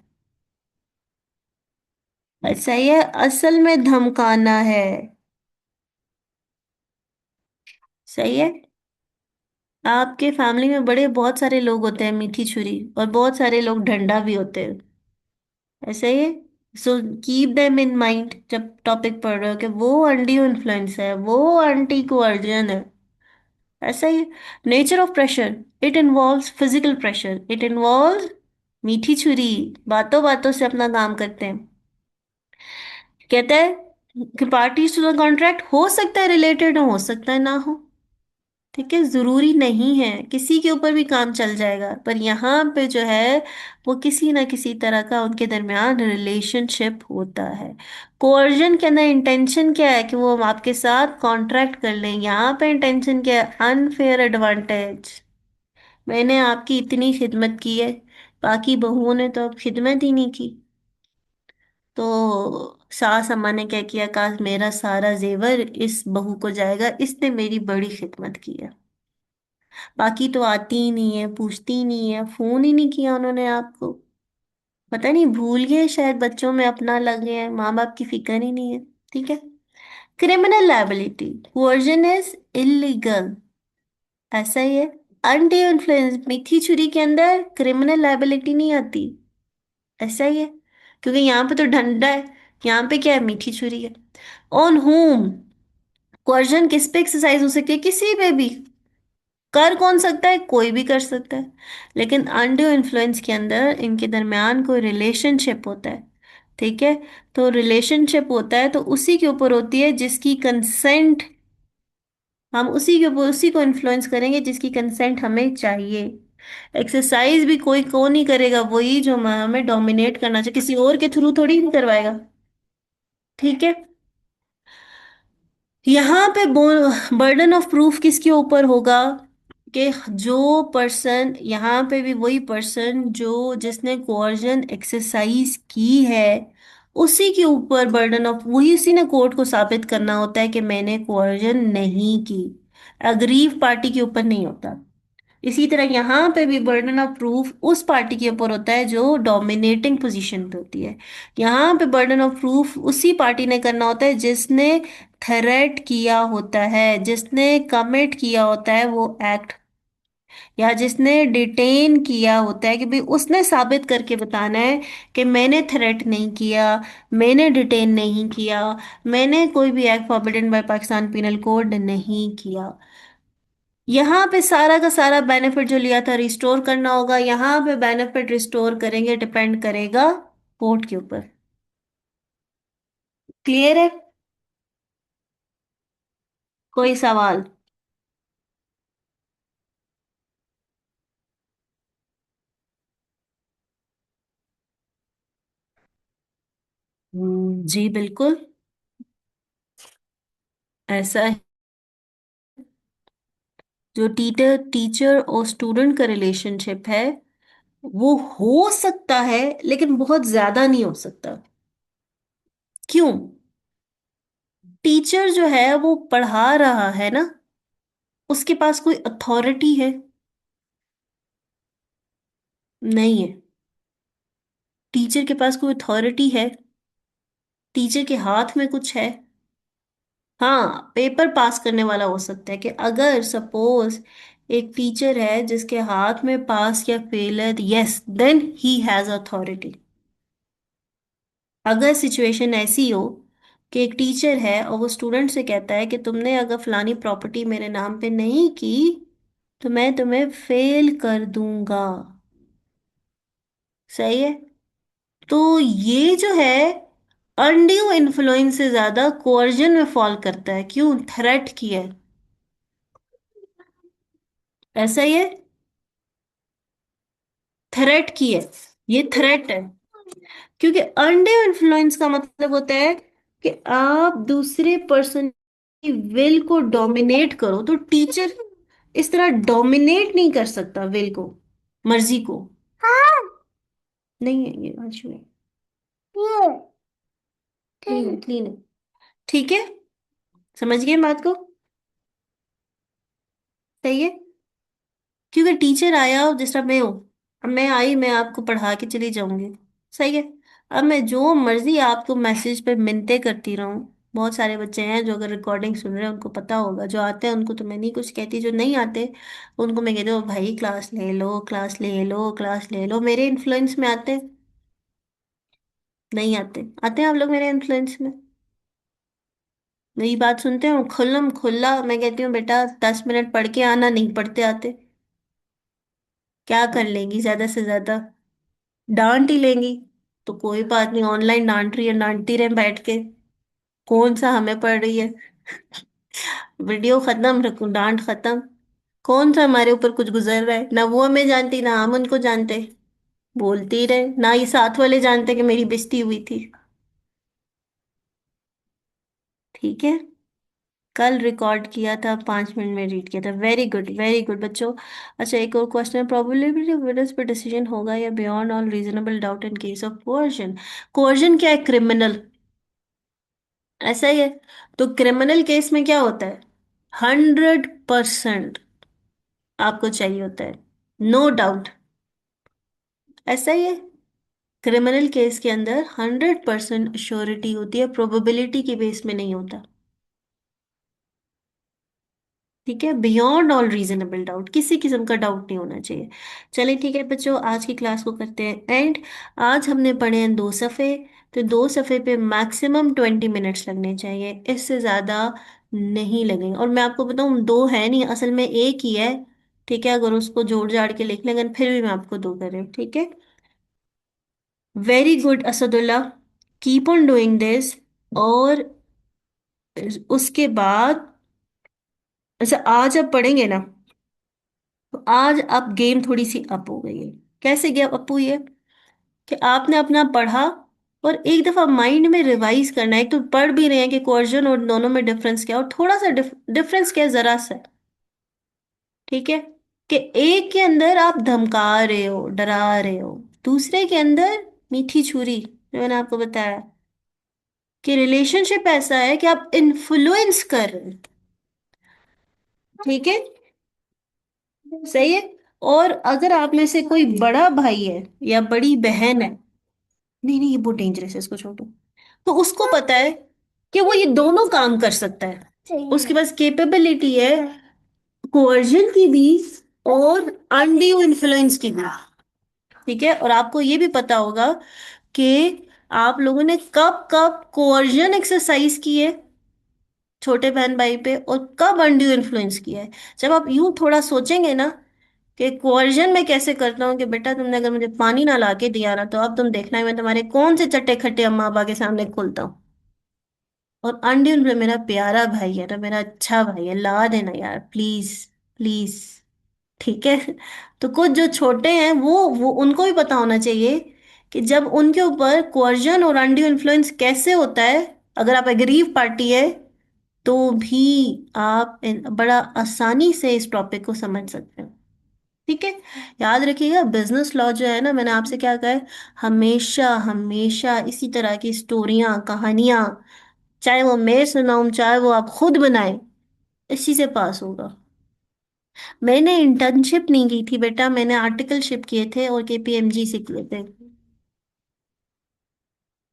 ऐसा ही है, असल में धमकाना है। सही है। आपके फैमिली में बड़े बहुत सारे लोग होते हैं मीठी छुरी, और बहुत सारे लोग डंडा भी होते हैं। ऐसा ही है। So keep them in mind जब टॉपिक पढ़ रहे हो कि वो अनड्यू इन्फ्लुएंस है, वो एंटी कोअर्जन है। ऐसा ही। Nature of pressure, it involves physical pressure, it involves मीठी छुरी, बातों बातों से अपना काम करते हैं। कहता है कि पार्टीज टू द कॉन्ट्रैक्ट हो सकता है रिलेटेड हो सकता है ना हो। ठीक है, जरूरी नहीं है, किसी के ऊपर भी काम चल जाएगा, पर यहाँ पे जो है वो किसी ना किसी तरह का उनके दरमियान रिलेशनशिप होता है। कोअर्जन के अंदर इंटेंशन क्या है कि वो आपके साथ कॉन्ट्रैक्ट कर लें, यहाँ पे इंटेंशन क्या है, अनफेयर एडवांटेज। मैंने आपकी इतनी खिदमत की है, बाकी बहुओं ने तो अब खिदमत ही नहीं की, तो सास अम्मा ने क्या किया, काश मेरा सारा जेवर इस बहू को जाएगा, इसने मेरी बड़ी खिदमत की है। बाकी तो आती ही नहीं है, पूछती ही नहीं है, फोन ही नहीं किया उन्होंने आपको, पता नहीं भूल गए शायद, बच्चों में अपना लगे हैं, माँ बाप की फिक्र ही नहीं है। ठीक है। Criminal liability, coercion is illegal, ऐसा ही है। अनडू इन्फ्लुएंस, मीठी छुरी के अंदर क्रिमिनल लायबिलिटी नहीं आती, ऐसा ही है, क्योंकि यहाँ पे तो डंडा है, यहाँ पे क्या है, मीठी छुरी है। ऑन होम, कोर्जन किस पे एक्सरसाइज हो सकती है, किसी पे भी। कर कौन सकता है, कोई भी कर सकता है। लेकिन अनड्यू इन्फ्लुएंस के अंदर इनके दरमियान कोई रिलेशनशिप होता है। ठीक है। तो रिलेशनशिप होता है तो उसी के ऊपर होती है जिसकी कंसेंट, हम उसी के ऊपर उसी को इन्फ्लुएंस करेंगे जिसकी कंसेंट हमें चाहिए। एक्सरसाइज भी कोई को नहीं करेगा, वही जो हमें डोमिनेट करना चाहिए, किसी और के थ्रू थोड़ी नहीं करवाएगा। ठीक है। यहाँ पे बर्डन ऑफ प्रूफ किसके ऊपर होगा, कि जो पर्सन, यहाँ पे भी वही पर्सन जो जिसने कोर्जन एक्सरसाइज की है, उसी के ऊपर बर्डन ऑफ, वही उसी ने कोर्ट को साबित करना होता है कि मैंने कोर्जन नहीं की। अग्रीव पार्टी के ऊपर नहीं होता। इसी तरह यहाँ पे भी बर्डन ऑफ प्रूफ उस पार्टी के ऊपर होता है जो डोमिनेटिंग पोजीशन पे होती है। यहाँ पे बर्डन ऑफ प्रूफ उसी पार्टी ने करना होता है जिसने थ्रेट किया होता है, जिसने कमिट किया होता है वो एक्ट, या जिसने डिटेन किया होता है, कि भाई उसने साबित करके बताना है कि मैंने थ्रेट नहीं किया, मैंने डिटेन नहीं किया, मैंने कोई भी act forbidden by Pakistan penal code नहीं किया। यहाँ पे सारा का सारा बेनिफिट जो लिया था रिस्टोर करना होगा, यहाँ पे बेनिफिट रिस्टोर करेंगे डिपेंड करेगा कोर्ट के ऊपर। क्लियर है? कोई सवाल? जी बिल्कुल, ऐसा है। जो टीचर टीचर और स्टूडेंट का रिलेशनशिप है वो हो सकता है, लेकिन बहुत ज्यादा नहीं हो सकता। क्यों? टीचर जो है वो पढ़ा रहा है ना, उसके पास कोई अथॉरिटी है? नहीं है। टीचर के पास कोई अथॉरिटी है? टीचर के हाथ में कुछ है? हाँ, पेपर पास करने वाला हो सकता है, कि अगर सपोज एक टीचर है जिसके हाथ में पास या फेल है, yes then he has authority. अगर सिचुएशन ऐसी हो कि एक टीचर है और वो स्टूडेंट से कहता है कि तुमने अगर फलानी प्रॉपर्टी मेरे नाम पे नहीं की तो मैं तुम्हें फेल कर दूंगा, सही है। तो ये जो है अनड्यू इन्फ्लुएंस से ज्यादा कोर्जन में फॉल करता है। क्यों? थ्रेट किया है, ऐसा ही है। थ्रेट की है, ये थ्रेट है। क्योंकि अनड्यू इन्फ्लुएंस का मतलब होता है कि आप दूसरे पर्सन की विल को डोमिनेट करो, तो टीचर इस तरह डोमिनेट नहीं कर सकता विल को, मर्जी को। नहीं है ये आज में, क्लीन है, क्लीन है। ठीक है, समझ गए बात को? सही है। क्योंकि टीचर आया, जिस तरह मैं हूं, अब मैं आई, मैं आपको पढ़ा के चली जाऊंगी, सही है। अब मैं जो मर्जी आपको मैसेज पे मिन्नतें करती रहूं, बहुत सारे बच्चे हैं जो अगर रिकॉर्डिंग सुन रहे हैं उनको पता होगा, जो आते हैं उनको तो मैं नहीं कुछ कहती, जो नहीं आते उनको मैं कहती हूँ भाई क्लास ले लो, क्लास ले लो, क्लास ले लो। मेरे इन्फ्लुएंस में आते हैं? नहीं आते? आते हैं आप लोग मेरे इन्फ्लुएंस में? मेरी बात सुनते हो खुल्लम खुल्ला, मैं कहती हूँ बेटा 10 मिनट पढ़ के आना, नहीं पढ़ते आते, क्या कर लेंगी ज्यादा से ज्यादा? डांट ही लेंगी। तो कोई बात नहीं, ऑनलाइन डांट रही है, डांटती रहे बैठ के, कौन सा हमें पड़ रही है। वीडियो खत्म, रखूं डांट खत्म। कौन सा हमारे ऊपर कुछ गुजर रहा है? ना वो हमें जानती ना हम उनको जानते, बोलते ही रहे, ना ये साथ वाले जानते कि मेरी बेइज्जती हुई थी। ठीक है। कल रिकॉर्ड किया था, 5 मिनट में रीड किया था, वेरी गुड बच्चों। अच्छा, एक और क्वेश्चन है, प्रोबेबिलिटी ऑफ एविडेंस पर डिसीजन होगा या beyond all reasonable doubt in case of coercion? Coercion क्या है? क्रिमिनल, ऐसा ही है। तो क्रिमिनल केस में क्या होता है? 100% आपको चाहिए होता है, नो डाउट, ऐसा ही है। क्रिमिनल केस के अंदर 100% श्योरिटी होती है, प्रोबेबिलिटी के बेस में नहीं होता। ठीक है, बियॉन्ड ऑल रीजनेबल डाउट, किसी किस्म का डाउट नहीं होना चाहिए। चलिए ठीक है बच्चों, आज की क्लास को करते हैं एंड। आज हमने पढ़े हैं 2 सफ़े, तो 2 सफ़े पे मैक्सिमम 20 मिनट्स लगने चाहिए, इससे ज़्यादा नहीं लगेंगे। और मैं आपको बताऊँ, दो है नहीं, असल में एक ही है। ठीक है, अगर उसको जोड़ जाड़ के लिख लेंगे फिर भी मैं आपको दो कर रही हूँ। ठीक है, very good Asadullah, keep on doing this. और उसके बाद, अच्छा आज अब पढ़ेंगे ना, तो आज अब गेम थोड़ी सी अप हो गई है। कैसे गेम अप हुई है? कि आपने अपना पढ़ा और एक दफा माइंड में रिवाइज करना है। एक तो पढ़ भी रहे हैं कि कोर्जन और दोनों में डिफरेंस क्या है, और थोड़ा सा डिफरेंस क्या है, जरा सा है। ठीक है, कि एक के अंदर आप धमका रहे हो, डरा रहे हो, दूसरे के अंदर मीठी छुरी, जो मैंने आपको बताया कि रिलेशनशिप ऐसा है कि आप इन्फ्लुएंस कर रहे हो। ठीक है, सही है। और अगर आप में से कोई बड़ा भाई है या बड़ी बहन है, नहीं नहीं ये बहुत डेंजरस है, इसको छोड़ो, तो उसको पता है कि वो ये दोनों काम कर सकता है, उसके पास कैपेबिलिटी है, कोerजन की भी और अनड्यू इन्फ्लुएंस की भी। ठीक है, और आपको ये भी पता होगा कि आप लोगों ने कब कब कोerजन एक्सरसाइज की है छोटे बहन भाई पे, और कब अनड्यू इन्फ्लुएंस किया है। जब आप यूं थोड़ा सोचेंगे ना कि कोerजन में कैसे करता हूँ, कि बेटा तुमने अगर मुझे पानी ना ला के दिया ना, तो अब तुम देखना है मैं तुम्हारे कौन से चट्टे खट्टे अम्मा अब्बा के सामने खोलता हूँ। और अनड्यू इन्फ्लुएंस, मेरा प्यारा भाई है ना, मेरा अच्छा भाई है, ला देना यार प्लीज, प्लीज। ठीक है, तो कुछ जो छोटे हैं वो उनको भी पता होना चाहिए कि जब उनके ऊपर कोerजन और अनड्यू इन्फ्लुएंस कैसे होता है, अगर आप एग्रीव पार्टी है, तो भी आप बड़ा आसानी से इस टॉपिक को समझ सकते हैं। ठीक है, याद रखिएगा बिजनेस लॉ जो है ना, मैंने आपसे क्या कहा है, हमेशा हमेशा इसी तरह की स्टोरियां, कहानियां, चाहे वो मैं सुनाऊं चाहे वो आप खुद बनाए, इसी से पास होगा। मैंने इंटर्नशिप नहीं की थी बेटा, मैंने आर्टिकलशिप किए थे और केपीएमजी से किए थे।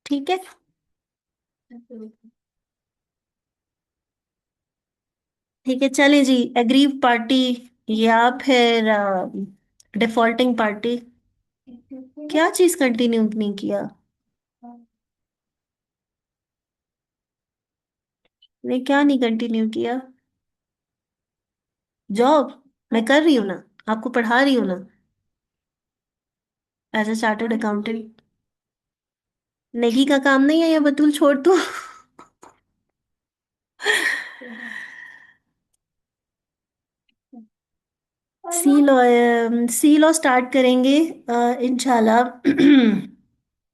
ठीक है, ठीक है, चलें जी, एग्रीव पार्टी या फिर डिफॉल्टिंग पार्टी, क्या चीज कंटिन्यू नहीं किया? ने क्या नहीं कंटिन्यू किया? जॉब मैं कर रही हूँ ना, आपको पढ़ा रही हूँ ना, as a chartered accountant. Negi का काम नहीं है ये, बतूल छोड़ तू। सी लॉ स्टार्ट करेंगे इंशाल्लाह।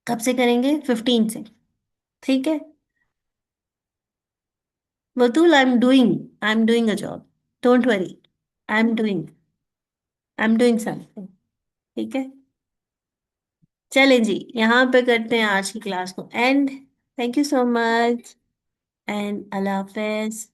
कब से करेंगे? 15 से। ठीक है, Batool I am doing a job, don't worry, I am doing I am doing something. ठीक है, चलें जी, यहाँ पे करते हैं आज की क्लास को and. Thank you so much and Allah Hafiz.